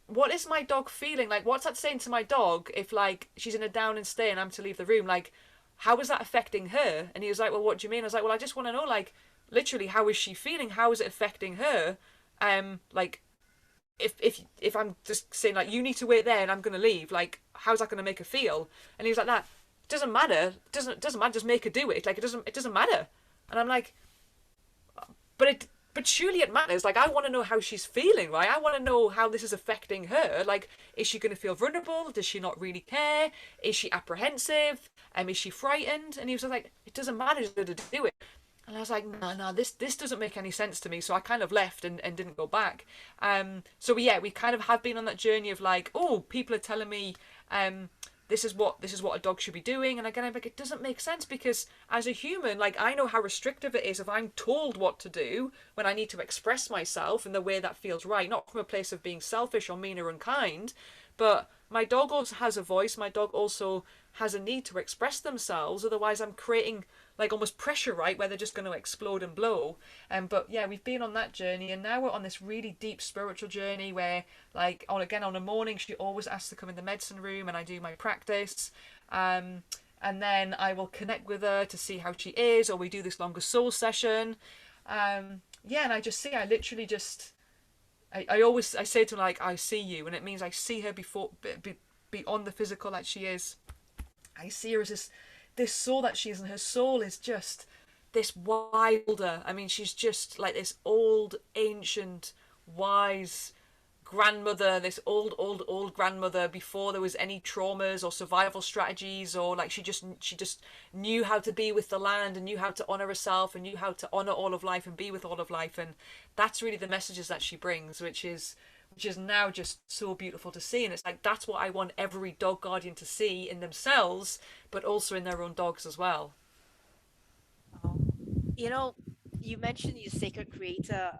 what is my dog feeling? Like, what's that saying to my dog if, like, she's in a down and stay and I'm to leave the room? Like, how is that affecting her? And he was like, well, what do you mean? I was like, well, I just want to know, like, literally, how is she feeling? How is it affecting her? Like, if I'm just saying, like, you need to wait there and I'm gonna leave, like, how's that gonna make her feel? And he was like, that doesn't matter. Doesn't matter. Just make her do it. Like, it doesn't matter. And I'm like, but surely it matters. Like, I want to know how she's feeling, right? I want to know how this is affecting her. Like, is she going to feel vulnerable? Does she not really care? Is she apprehensive? Is she frightened? And he was like, it doesn't matter to do it. And I was like, no, this doesn't make any sense to me. So I kind of left and didn't go back. So yeah, we kind of have been on that journey of like, oh, people are telling me, this is what a dog should be doing, and again I'm like, it doesn't make sense, because as a human, like, I know how restrictive it is if I'm told what to do when I need to express myself in the way that feels right, not from a place of being selfish or mean or unkind, but my dog also has a voice. My dog also has a need to express themselves, otherwise I'm creating like almost pressure, right, where they're just going to explode and blow. But yeah, we've been on that journey, and now we're on this really deep spiritual journey where, like, on a morning she always asks to come in the medicine room and I do my practice, and then I will connect with her to see how she is, or we do this longer soul session. Yeah, and I literally just I say to her, like, I see you, and it means I see her beyond the physical that she is. I see her as this soul that she is, and her soul is just this wilder. I mean, she's just like this old, ancient, wise grandmother, this old grandmother before there was any traumas or survival strategies, or like she just knew how to be with the land and knew how to honor herself and knew how to honor all of life and be with all of life. And that's really the messages that she brings, which is now just so beautiful to see. And it's like, that's what I want every dog guardian to see in themselves, but also in their own dogs as well. Wow. You know, you mentioned your sacred creator.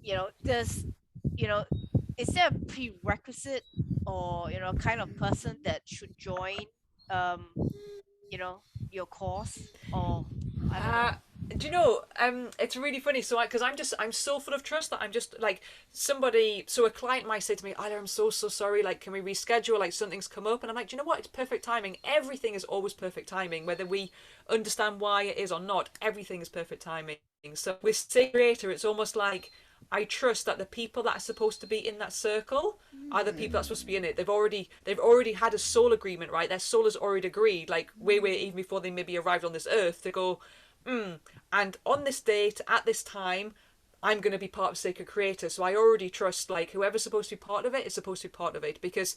You know, does, you know, is there a prerequisite or, you know, kind of person that should join, um, you know, your course, or I don't Uh, know. do you know? It's really funny. So, because I'm so full of trust that I'm just like somebody. So a client might say to me, "Ida, I'm so sorry. Like, can we reschedule? Like, something's come up." And I'm like, "Do you know what? It's perfect timing. Everything is always perfect timing, whether we understand why it is or not. Everything is perfect timing." So with Sacred Creator, it's almost like I trust that the people that are supposed to be in that circle are the people that's supposed to be in it. They've already had a soul agreement, right? Their soul has already agreed, like way even before they maybe arrived on this earth, to go, and on this date at this time, I'm going to be part of Sacred Creator. So I already trust, like, whoever's supposed to be part of it is supposed to be part of it, because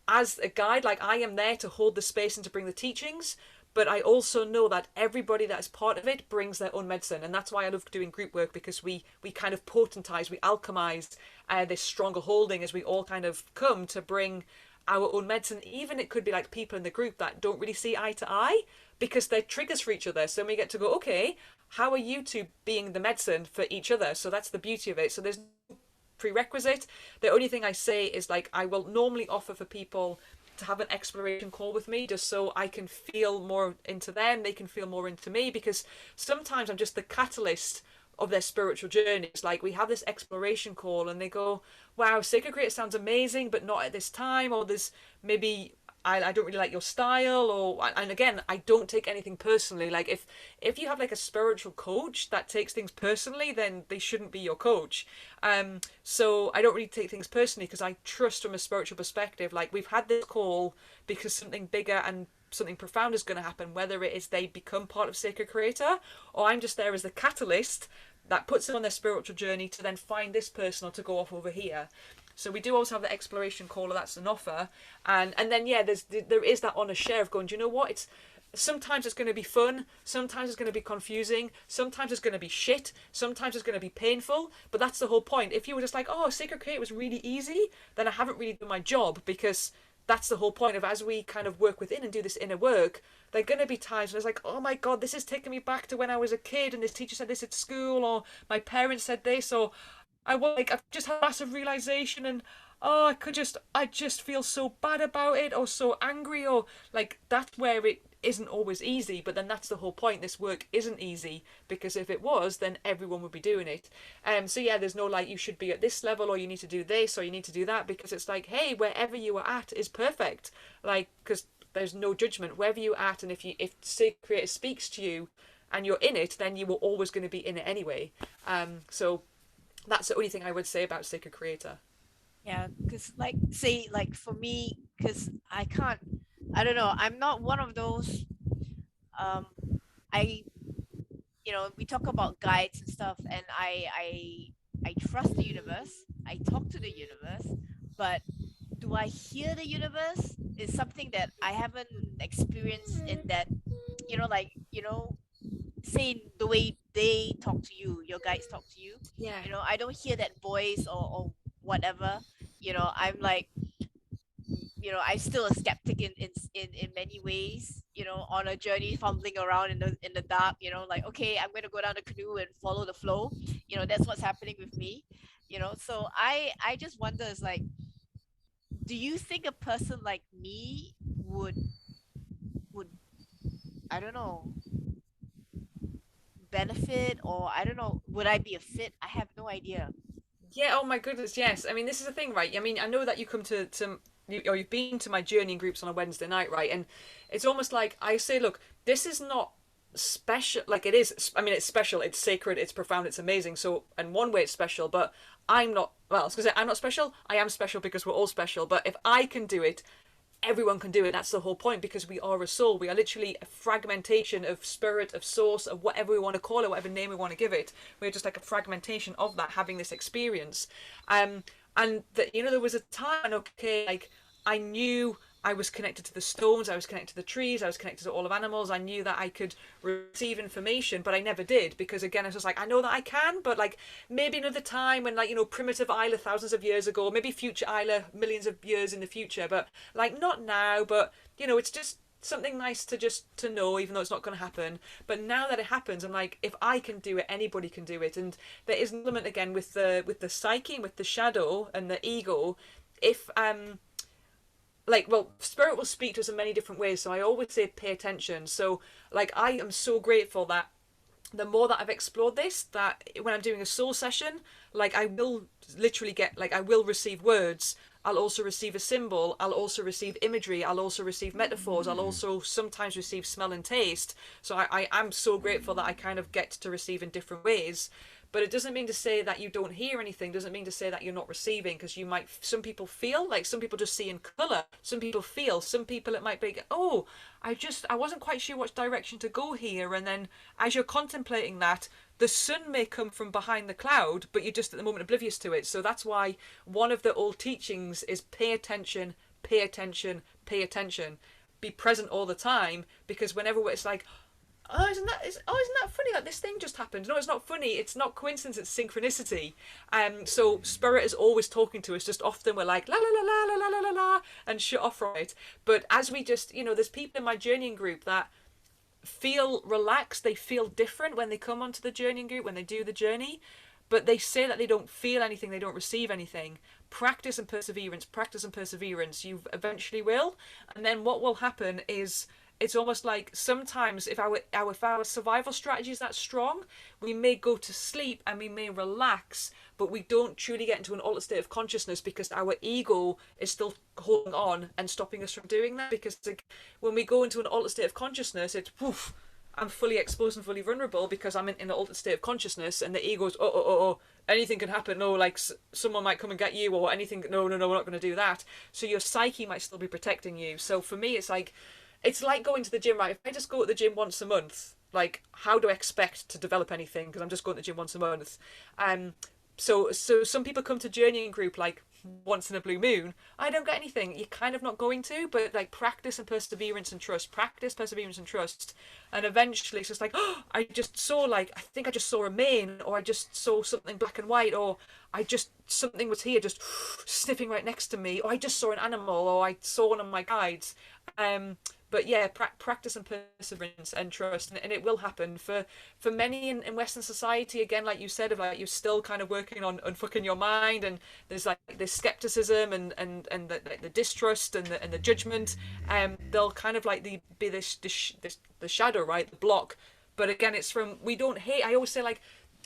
as a guide, like, I am there to hold the space and to bring the teachings, but I also know that everybody that is part of it brings their own medicine. And that's why I love doing group work, because we kind of potentize, we alchemize this stronger holding as we all kind of come to bring our own medicine. Even it could be like people in the group that don't really see eye to eye, because they're triggers for each other. So we get to go, okay, how are you two being the medicine for each other? So that's the beauty of it. So there's no prerequisite. The only thing I say is, like, I will normally offer for people to have an exploration call with me, just so I can feel more into them, they can feel more into me, because sometimes I'm just the catalyst of their spiritual journey. It's like we have this exploration call and they go, wow, Sacred Creator sounds amazing, but not at this time, or there's maybe I don't really like your style, or, and again, I don't take anything personally. Like, if you have like a spiritual coach that takes things personally, then they shouldn't be your coach. So I don't really take things personally, because I trust from a spiritual perspective. Like, we've had this call because something bigger and something profound is going to happen, whether it is they become part of Sacred Creator, or I'm just there as the catalyst, that puts them on their spiritual journey to then find this person or to go off over here. So we do also have the exploration caller that's an offer, and then yeah, there is that honest share of going, do you know what, it's sometimes it's going to be fun, sometimes it's going to be confusing, sometimes it's going to be shit, sometimes it's going to be painful, but that's the whole point. If you were just like, oh, Sacred Create was really easy, then I haven't really done my job, because that's the whole point of, as we kind of work within and do this inner work, there are going to be times when it's like, oh my god, this is taking me back to when I was a kid and this teacher said this at school, or my parents said this, or I've just had a massive realization, and oh, I just feel so bad about it, or so angry, or like, that's where it isn't always easy. But then that's the whole point. This work isn't easy, because if it was, then everyone would be doing it. So yeah, there's no like, you should be at this level, or you need to do this, or you need to do that, because it's like, hey, wherever you are at is perfect. Like, because there's no judgment wherever you're at, and if Sacred Creator speaks to you and you're in it, then you were always going to be in it anyway. So that's the only thing I would say about Sacred Creator. Yeah, because like say like for me, because I don't know, I'm not one of those. Um, I we talk about guides and stuff, and I trust the universe. I talk to the universe, but do I hear the universe is something that I haven't experienced in that, like, say the way they talk to you, your guides talk to you. Yeah. I don't hear that voice or whatever. I'm like, I'm still a skeptic in many ways, on a journey fumbling around in the dark, like, okay, I'm going to go down the canoe and follow the flow. That's what's happening with me. So I just wonder, is like, do you think a person like me would I don't know, benefit, or I don't know, would I be a fit? I have no idea. Yeah, oh my goodness, yes. I mean, this is the thing, right? I mean, I know that you come or you've been to my journeying groups on a Wednesday night, right? And it's almost like I say, look, this is not special. Like, it is, I mean, it's special, it's sacred, it's profound, it's amazing. So, in one way, it's special, but I'm not, well, I was going to say, I'm not special. I am special because we're all special. But if I can do it, everyone can do it. That's the whole point, because we are a soul. We are literally a fragmentation of spirit, of source, of whatever we want to call it, whatever name we want to give it. We're just like a fragmentation of that, having this experience. And that, there was a time, okay, like, I knew I was connected to the stones, I was connected to the trees, I was connected to all of animals. I knew that I could receive information, but I never did, because again, I was just like, I know that I can, but like, maybe another time when, like, primitive Isla thousands of years ago, maybe future Isla millions of years in the future, but like, not now. But it's just something nice to know, even though it's not going to happen. But now that it happens, I'm like, if I can do it, anybody can do it. And there is an element again with the psyche and with the shadow and the ego. If like, well, spirit will speak to us in many different ways, so I always say pay attention. So like, I am so grateful that the more that I've explored this, that when I'm doing a soul session, like, I will literally get, like, I will receive words, I'll also receive a symbol, I'll also receive imagery, I'll also receive metaphors, I'll also sometimes receive smell and taste. So I'm so grateful that I kind of get to receive in different ways. But it doesn't mean to say that you don't hear anything, doesn't mean to say that you're not receiving, because some people feel, like, some people just see in colour, some people feel, some people it might be, oh, I wasn't quite sure which direction to go here, and then as you're contemplating that, the sun may come from behind the cloud, but you're just at the moment oblivious to it. So that's why one of the old teachings is pay attention, pay attention, pay attention. Be present all the time, because whenever it's like, isn't that funny that this thing just happened? No, it's not funny. It's not coincidence. It's synchronicity. So spirit is always talking to us. Just often we're like la la la la la la la la and shut off from it. But as we just, there's people in my journeying group that feel relaxed. They feel different when they come onto the journeying group, when they do the journey. But they say that they don't feel anything. They don't receive anything. Practice and perseverance. Practice and perseverance. You eventually will. And then what will happen is, it's almost like sometimes if our survival strategy is that strong, we may go to sleep and we may relax, but we don't truly get into an altered state of consciousness, because our ego is still holding on and stopping us from doing that. Because like, when we go into an altered state of consciousness, it's poof, I'm fully exposed and fully vulnerable, because I'm in an altered state of consciousness, and the ego's anything can happen. No, like, someone might come and get you, or anything. No, we're not going to do that. So your psyche might still be protecting you. So for me, it's like going to the gym, right? If I just go to the gym once a month, Like, how do I expect to develop anything? Because I'm just going to the gym once a month. So some people come to journeying group like once in a blue moon. I don't get anything. You're kind of not going to, but like practice and perseverance and trust. Practice, perseverance and trust. And eventually it's just like, oh, I just saw like, I think I just saw a mane, or I just saw something black and white, or I just, something was here just sniffing right next to me, or I just saw an animal, or I saw one of my guides. Um, but yeah, practice and perseverance and trust, and it will happen for many in Western society. Again, like you said, of like you're still kind of working on unfucking your mind, and there's like this skepticism and the distrust and the judgment. They'll kind of like be this the shadow, right, the block. But again, it's from, we don't hate. I always say like,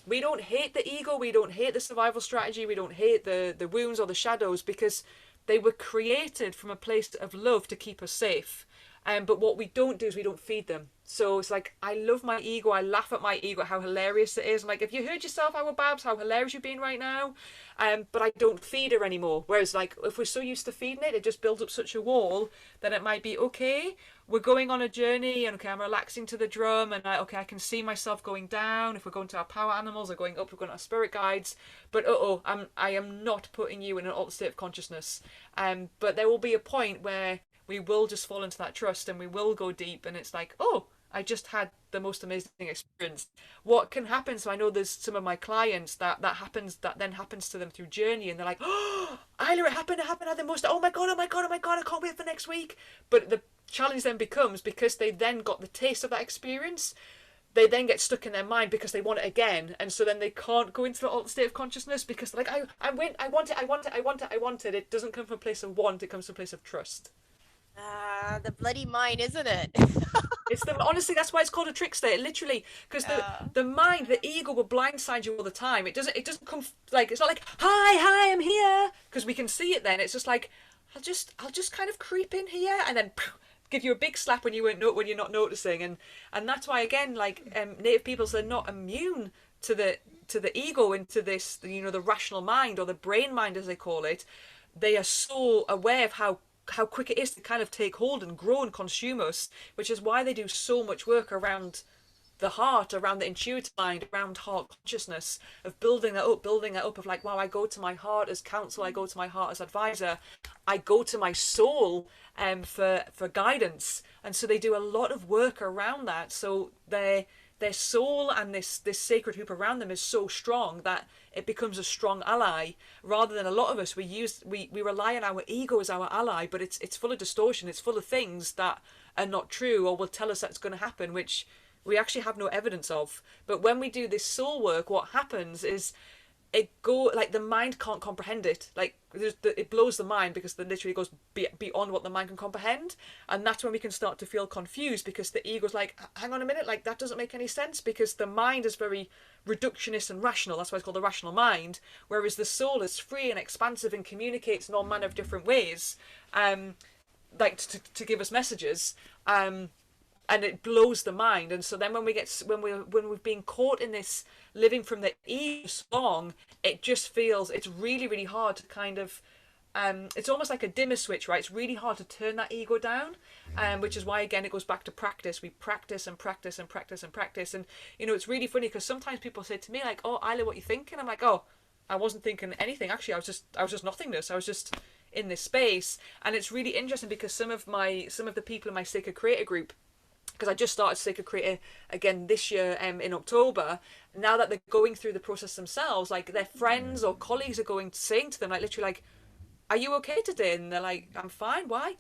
we don't hate the ego, we don't hate the survival strategy, we don't hate the wounds or the shadows, because they were created from a place of love to keep us safe. But what we don't do is we don't feed them. So it's like, I love my ego. I laugh at my ego, how hilarious it is. I'm like, have you heard yourself, our Babs, how hilarious you've been right now? But I don't feed her anymore. Whereas, like, if we're so used to feeding it, it just builds up such a wall that it might be, okay, we're going on a journey, and okay, I'm relaxing to the drum, and okay, I can see myself going down. If we're going to our power animals, or going up, we're going to our spirit guides. But I am not putting you in an altered state of consciousness. But there will be a point where we will just fall into that trust, and we will go deep, and it's like, oh, I just had the most amazing experience. What can happen? So I know there's some of my clients that then happens to them through journey, and they're like, oh, Isla, it happened, I had the most, oh my god, oh my god, oh my god, I can't wait for next week. But the challenge then becomes, because they then got the taste of that experience, they then get stuck in their mind because they want it again, and so then they can't go into the altered state of consciousness, because they're like, I want it, I want it, I want it, I want it. It doesn't come from a place of want, it comes from a place of trust. Ah, the bloody mind, isn't it? It's the, honestly, that's why it's called a trickster. It literally, because the mind, the ego will blindside you all the time. It doesn't come like, it's not like, hi, I'm here, because we can see it. Then it's just like, I'll just kind of creep in here, and then give you a big slap when when you're not noticing. And that's why, again, like, native peoples are not immune to the ego, into this, the rational mind, or the brain mind as they call it. They are so aware of how quick it is to kind of take hold and grow and consume us, which is why they do so much work around the heart, around the intuitive mind, around heart consciousness, of building that up, of like, wow, I go to my heart as counsel, I go to my heart as advisor, I go to my soul for guidance. And so they do a lot of work around that. So their soul and this sacred hoop around them is so strong that it becomes a strong ally, rather than a lot of us, we rely on our ego as our ally, but it's full of distortion, it's full of things that are not true, or will tell us that's going to happen, which we actually have no evidence of. But when we do this soul work, what happens is, like, the mind can't comprehend it. Like, it blows the mind, because it literally goes beyond what the mind can comprehend. And that's when we can start to feel confused, because the ego's like, hang on a minute, like, that doesn't make any sense, because the mind is very reductionist and rational. That's why it's called the rational mind. Whereas the soul is free and expansive and communicates in all manner of different ways, like to give us messages. And it blows the mind. And so then when we've been caught in this living from the ego so long, it just feels, it's really, really hard to kind of, it's almost like a dimmer switch, right? It's really hard to turn that ego down, which is why, again, it goes back to practice. We practice and practice and practice and practice. And it's really funny, because sometimes people say to me like, oh, Isla, what are you thinking? I'm like, oh, I wasn't thinking anything, actually. I was just nothingness. I was just in this space. And it's really interesting, because some of the people in my Sacred Creator group, because I just started Sacred Creator again this year in October, now that they're going through the process themselves, like, their friends or colleagues are saying to them, like, literally, like, are you okay today? And they're like, I'm fine. Why?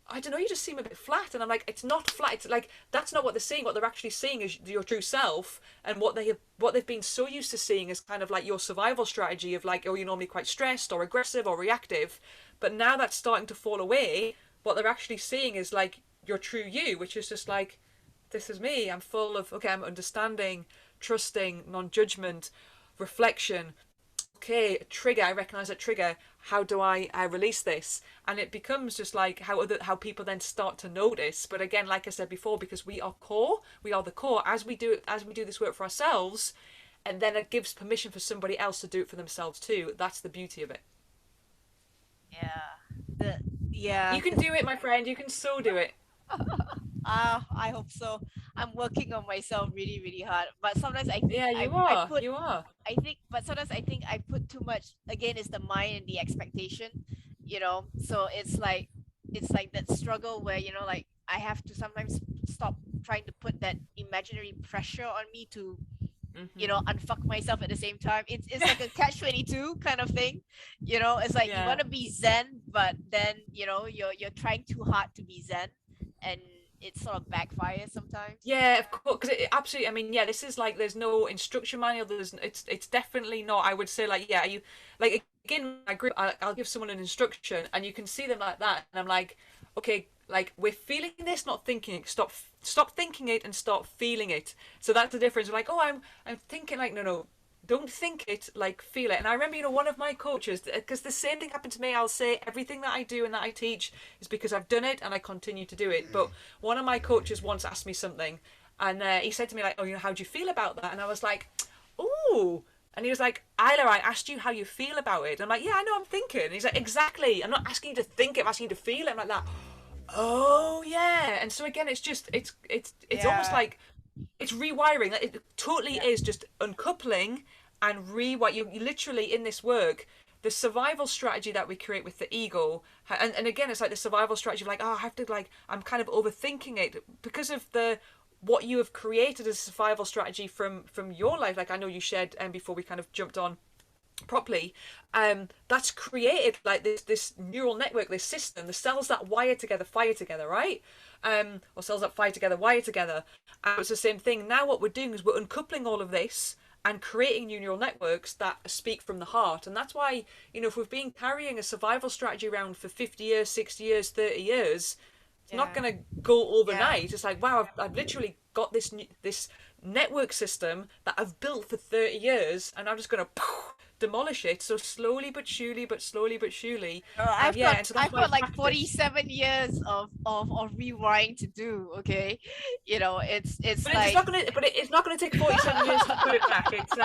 I don't know, you just seem a bit flat. And I'm like, it's not flat. It's like, that's not what they're seeing. What they're actually seeing is your true self. And what they've been so used to seeing is kind of like your survival strategy of like, oh, you're normally quite stressed or aggressive or reactive. But now that's starting to fall away. What they're actually seeing is like your true you, which is just like, this is me. I'm full of, okay, I'm understanding, trusting, non-judgment, reflection. Okay, a trigger, I recognize a trigger. How do I release this? And it becomes just like how people then start to notice. But again, like I said before, because we are the core, as we do this work for ourselves, and then it gives permission for somebody else to do it for themselves too. That's the beauty of it. Yeah. The yeah. You can do it, my friend. You can so do it. I hope so. I'm working on myself really, really hard. But sometimes I think Yeah, I you I are. put You are. I think, but sometimes I think I put too much. Again, it's the mind and the expectation, you know. So it's like that struggle where, you know, like I have to sometimes stop trying to put that imaginary pressure on me to, you know, Hmm. unfuck myself at the same time. It's like a catch 22 kind of thing, you know. It's like you Yeah. want to be zen, but then, you know, you're trying too hard to be zen, and it sort of backfires sometimes. Yeah, of course, because it absolutely. I mean, yeah, this is like there's no instruction manual. It's definitely not. I would say like yeah, you like again, my group. I'll give someone an instruction, and you can see them like that, and I'm like, okay, like we're feeling this, not thinking it. Stop thinking it and start feeling it. So that's the difference. Like, oh, I'm thinking like no, don't think it, like feel it. And I remember, one of my coaches, because the same thing happened to me. I'll say everything that I do and that I teach is because I've done it and I continue to do it. But one of my coaches once asked me something, and he said to me like, oh, how do you feel about that? And I was like, ooh. And he was like, Isla, I asked you how you feel about it. And I'm like, yeah, I know, I'm thinking. And he's like, exactly. I'm not asking you to think it, I'm asking you to feel it. I'm like that. Oh yeah. And so again, it's almost Yeah, like it's rewiring. It totally yeah, is just uncoupling and rewire. You literally in this work, the survival strategy that we create with the ego, and again, it's like the survival strategy of like, oh, I have to like, I'm kind of overthinking it because of the what you have created as a survival strategy from your life. Like I know you shared before we kind of jumped on properly, that's created like this neural network, this system, the cells that wire together fire together, right? Or cells that fire together wire together. It's the same thing. Now what we're doing is we're uncoupling all of this and creating new neural networks that speak from the heart. And that's why, if we've been carrying a survival strategy around for 50 years, 60 years, 30 years, it's not yeah, going to go yeah. overnight. It's like, wow, I've literally got this network system that I've built for 30 years, and I'm just going to demolish it. So slowly but surely, but slowly but surely. And I've yeah, got and so that's I've why got like practice. 47 years of rewiring to do. Okay, you know, it's But it's like not gonna. But it's not gonna take 47 years to put it back. It's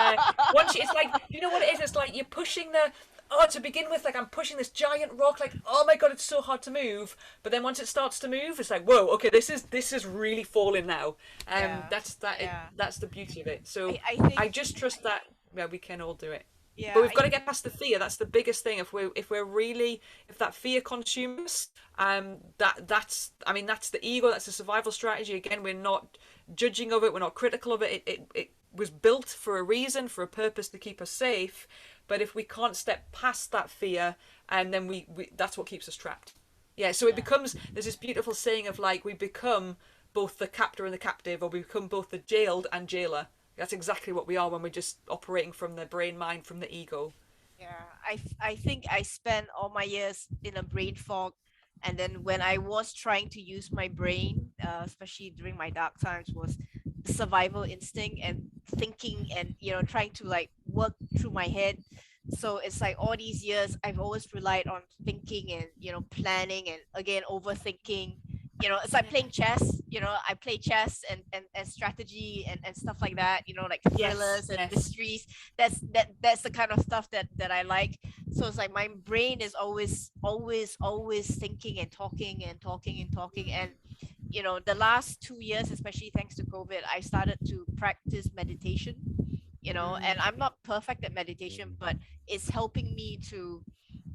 once it's like what it is. It's like you're pushing the. Oh, to begin with, like I'm pushing this giant rock. Like, oh my god, it's so hard to move. But then once it starts to move, it's like, whoa, okay, this is really falling now. yeah, That's that. yeah. That's the beauty of it. So I I think just trust that. Yeah, we can all do it. But yeah, we've got to get past the fear. That's the biggest thing. If we're really if that fear consumes, that's I mean that's the ego. That's the survival strategy. Again, we're not judging of it. We're not critical of it. It was built for a reason, for a purpose to keep us safe. But if we can't step past that fear, and then we that's what keeps us trapped. Yeah. So it yeah. becomes there's this beautiful saying of like we become both the captor and the captive, or we become both the jailed and jailer. That's exactly what we are when we're just operating from the brain mind, from the ego. Yeah, I think I spent all my years in a brain fog, and then when I was trying to use my brain, especially during my dark times, was the survival instinct and thinking and, you know, trying to like work through my head. So it's like all these years I've always relied on thinking and, you know, planning and again overthinking. You know, it's like playing chess. You know, I play chess and strategy and stuff like that. You know, like Yes, thrillers and yes. mysteries. That's the kind of stuff that I like. So it's like my brain is always thinking and talking and talking and talking. And you know, the last 2 years, especially thanks to COVID, I started to practice meditation. You know, and Mm, I'm not perfect at meditation, but it's helping me to,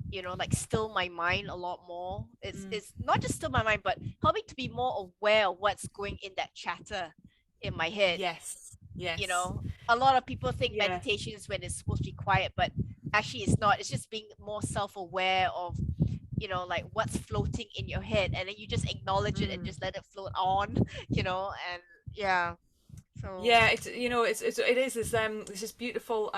you know, like still my mind a lot more. mm. It's not just still my mind, but helping to be more aware of what's going in that chatter in my head. Yes, You yes, know, a lot of people think yeah. meditation is when it's supposed to be quiet, but actually it's not. It's just being more self-aware of, you know, like what's floating in your head, and then you just acknowledge it and Mm. just let it float on. You know, and yeah, so Yeah, it is this is beautiful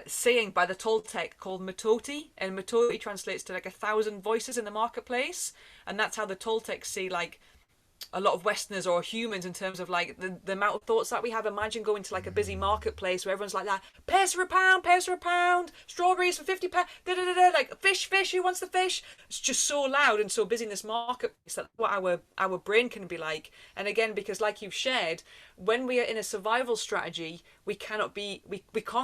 saying by the Toltec called Matoti, and Matoti translates to like 1,000 voices in the marketplace, and that's how the Toltecs see like a lot of Westerners or humans in terms of like the amount of thoughts that we have. Imagine going to like a busy marketplace where everyone's like that, pears for a pound, pears for a pound, strawberries for 50 pounds, da da da da, like fish, who wants the fish? It's just so loud and so busy in this marketplace. That's what our brain can be like. And again, because like you've shared, when we are in a survival strategy, we can't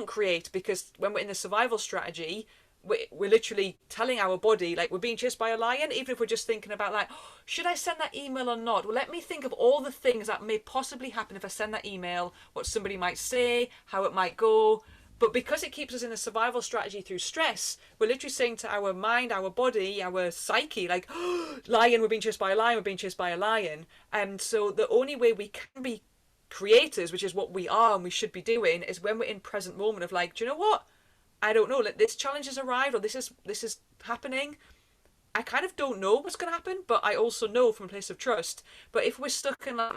create, because when we're in the survival strategy, we're literally telling our body like we're being chased by a lion, even if we're just thinking about like, oh, should I send that email or not? Well, let me think of all the things that may possibly happen if I send that email, what somebody might say, how it might go. But because it keeps us in a survival strategy through stress, we're literally saying to our mind, our body, our psyche, like, oh, lion, we're being chased by a lion, we're being chased by a lion. And so the only way we can be creators, which is what we are and we should be doing, is when we're in present moment of like, do you know what? I don't know. Like, this challenge has arrived, or this is happening. I kind of don't know what's going to happen, but I also know from a place of trust. But if we're stuck in like,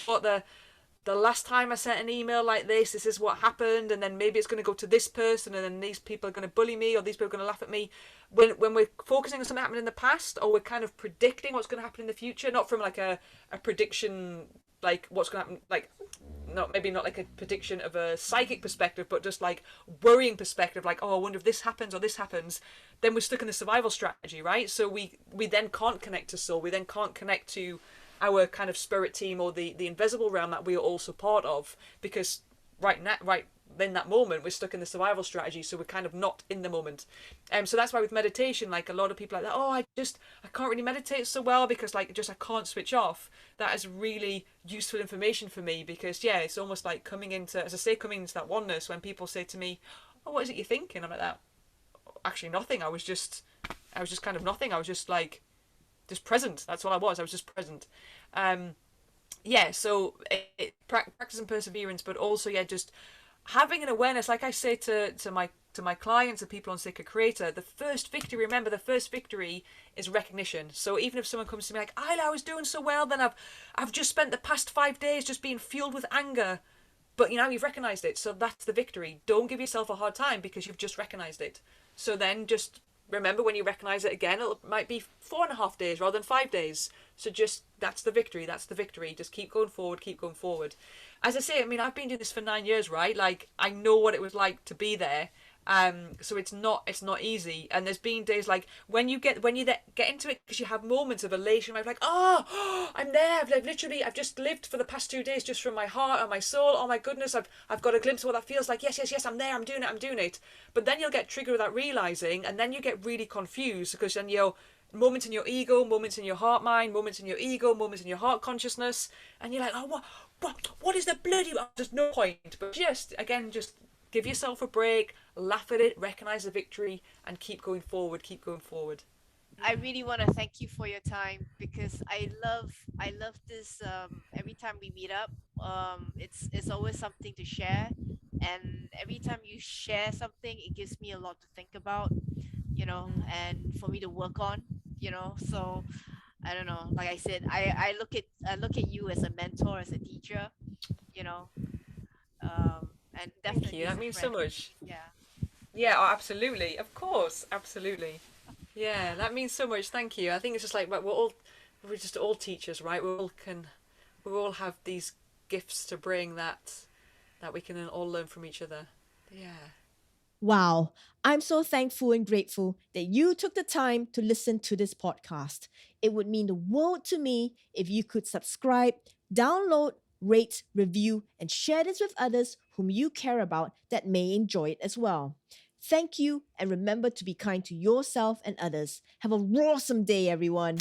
what the last time I sent an email like this is what happened, and then maybe it's going to go to this person, and then these people are going to bully me, or these people are going to laugh at me. When we're focusing on something that happened in the past, or we're kind of predicting what's going to happen in the future, not from like a prediction, like what's going to happen, like not like a prediction of a psychic perspective, but just like worrying perspective, like, oh, I wonder if this happens or this happens, then we're stuck in the survival strategy, right? So we then can't connect to soul, we then can't connect to our kind of spirit team or the invisible realm that we are also part of, because right now, right in that moment, we're stuck in the survival strategy, so we're kind of not in the moment. So that's why with meditation, like a lot of people are like, oh, I can't really meditate so well because like just I can't switch off. That is really useful information for me, because yeah, it's almost like coming into, as I say, coming into that oneness. When people say to me, oh, what is it you're thinking? I'm like, that actually nothing. I was just kind of nothing. I was just like just present. That's what I was. I was just present. Yeah, so practice and perseverance, but also yeah, just having an awareness. Like I say to my clients and people on Sacred Creator, the first victory. Remember, the first victory is recognition. So even if someone comes to me like, I was doing so well, then I've just spent the past 5 days just being fueled with anger. But you know, you've recognized it, so that's the victory. Don't give yourself a hard time because you've just recognized it. So then just remember, when you recognize it again, it might be 4.5 days rather than 5 days. So just, that's the victory. That's the victory. Just keep going forward. Keep going forward. As I say, I mean, I've been doing this for 9 years, right? Like, I know what it was like to be there. So it's not easy. And there's been days like when you get into it, because you have moments of elation where I'm like, oh, I'm there. I've just lived for the past 2 days just from my heart and my soul. Oh my goodness, I've got a glimpse of what that feels like. Yes, I'm there. I'm doing it. But then you'll get triggered without realizing, and then you get really confused, because then you're moments in your ego, moments in your heart mind, moments in your ego, moments in your heart consciousness, and you're like, oh, what is the bloody? There's no point. But just again, just give yourself a break, laugh at it, recognize the victory, and keep going forward. Keep going forward. I really want to thank you for your time, because I love this. Every time we meet up, it's always something to share, and every time you share something, it gives me a lot to think about, and for me to work on, So I don't know. Like I said, I look at you as a mentor, as a teacher, you know, and Thank you. definitely as That a means so friend. much. Yeah. Yeah, oh, absolutely. Of course, absolutely. Yeah, that means so much. Thank you. I think it's just like we're just all teachers, right? We all have these gifts to bring that we can all learn from each other. Yeah. Wow, I'm so thankful and grateful that you took the time to listen to this podcast. It would mean the world to me if you could subscribe, download, rate, review, and share this with others whom you care about that may enjoy it as well. Thank you, and remember to be kind to yourself and others. Have a awesome day, everyone.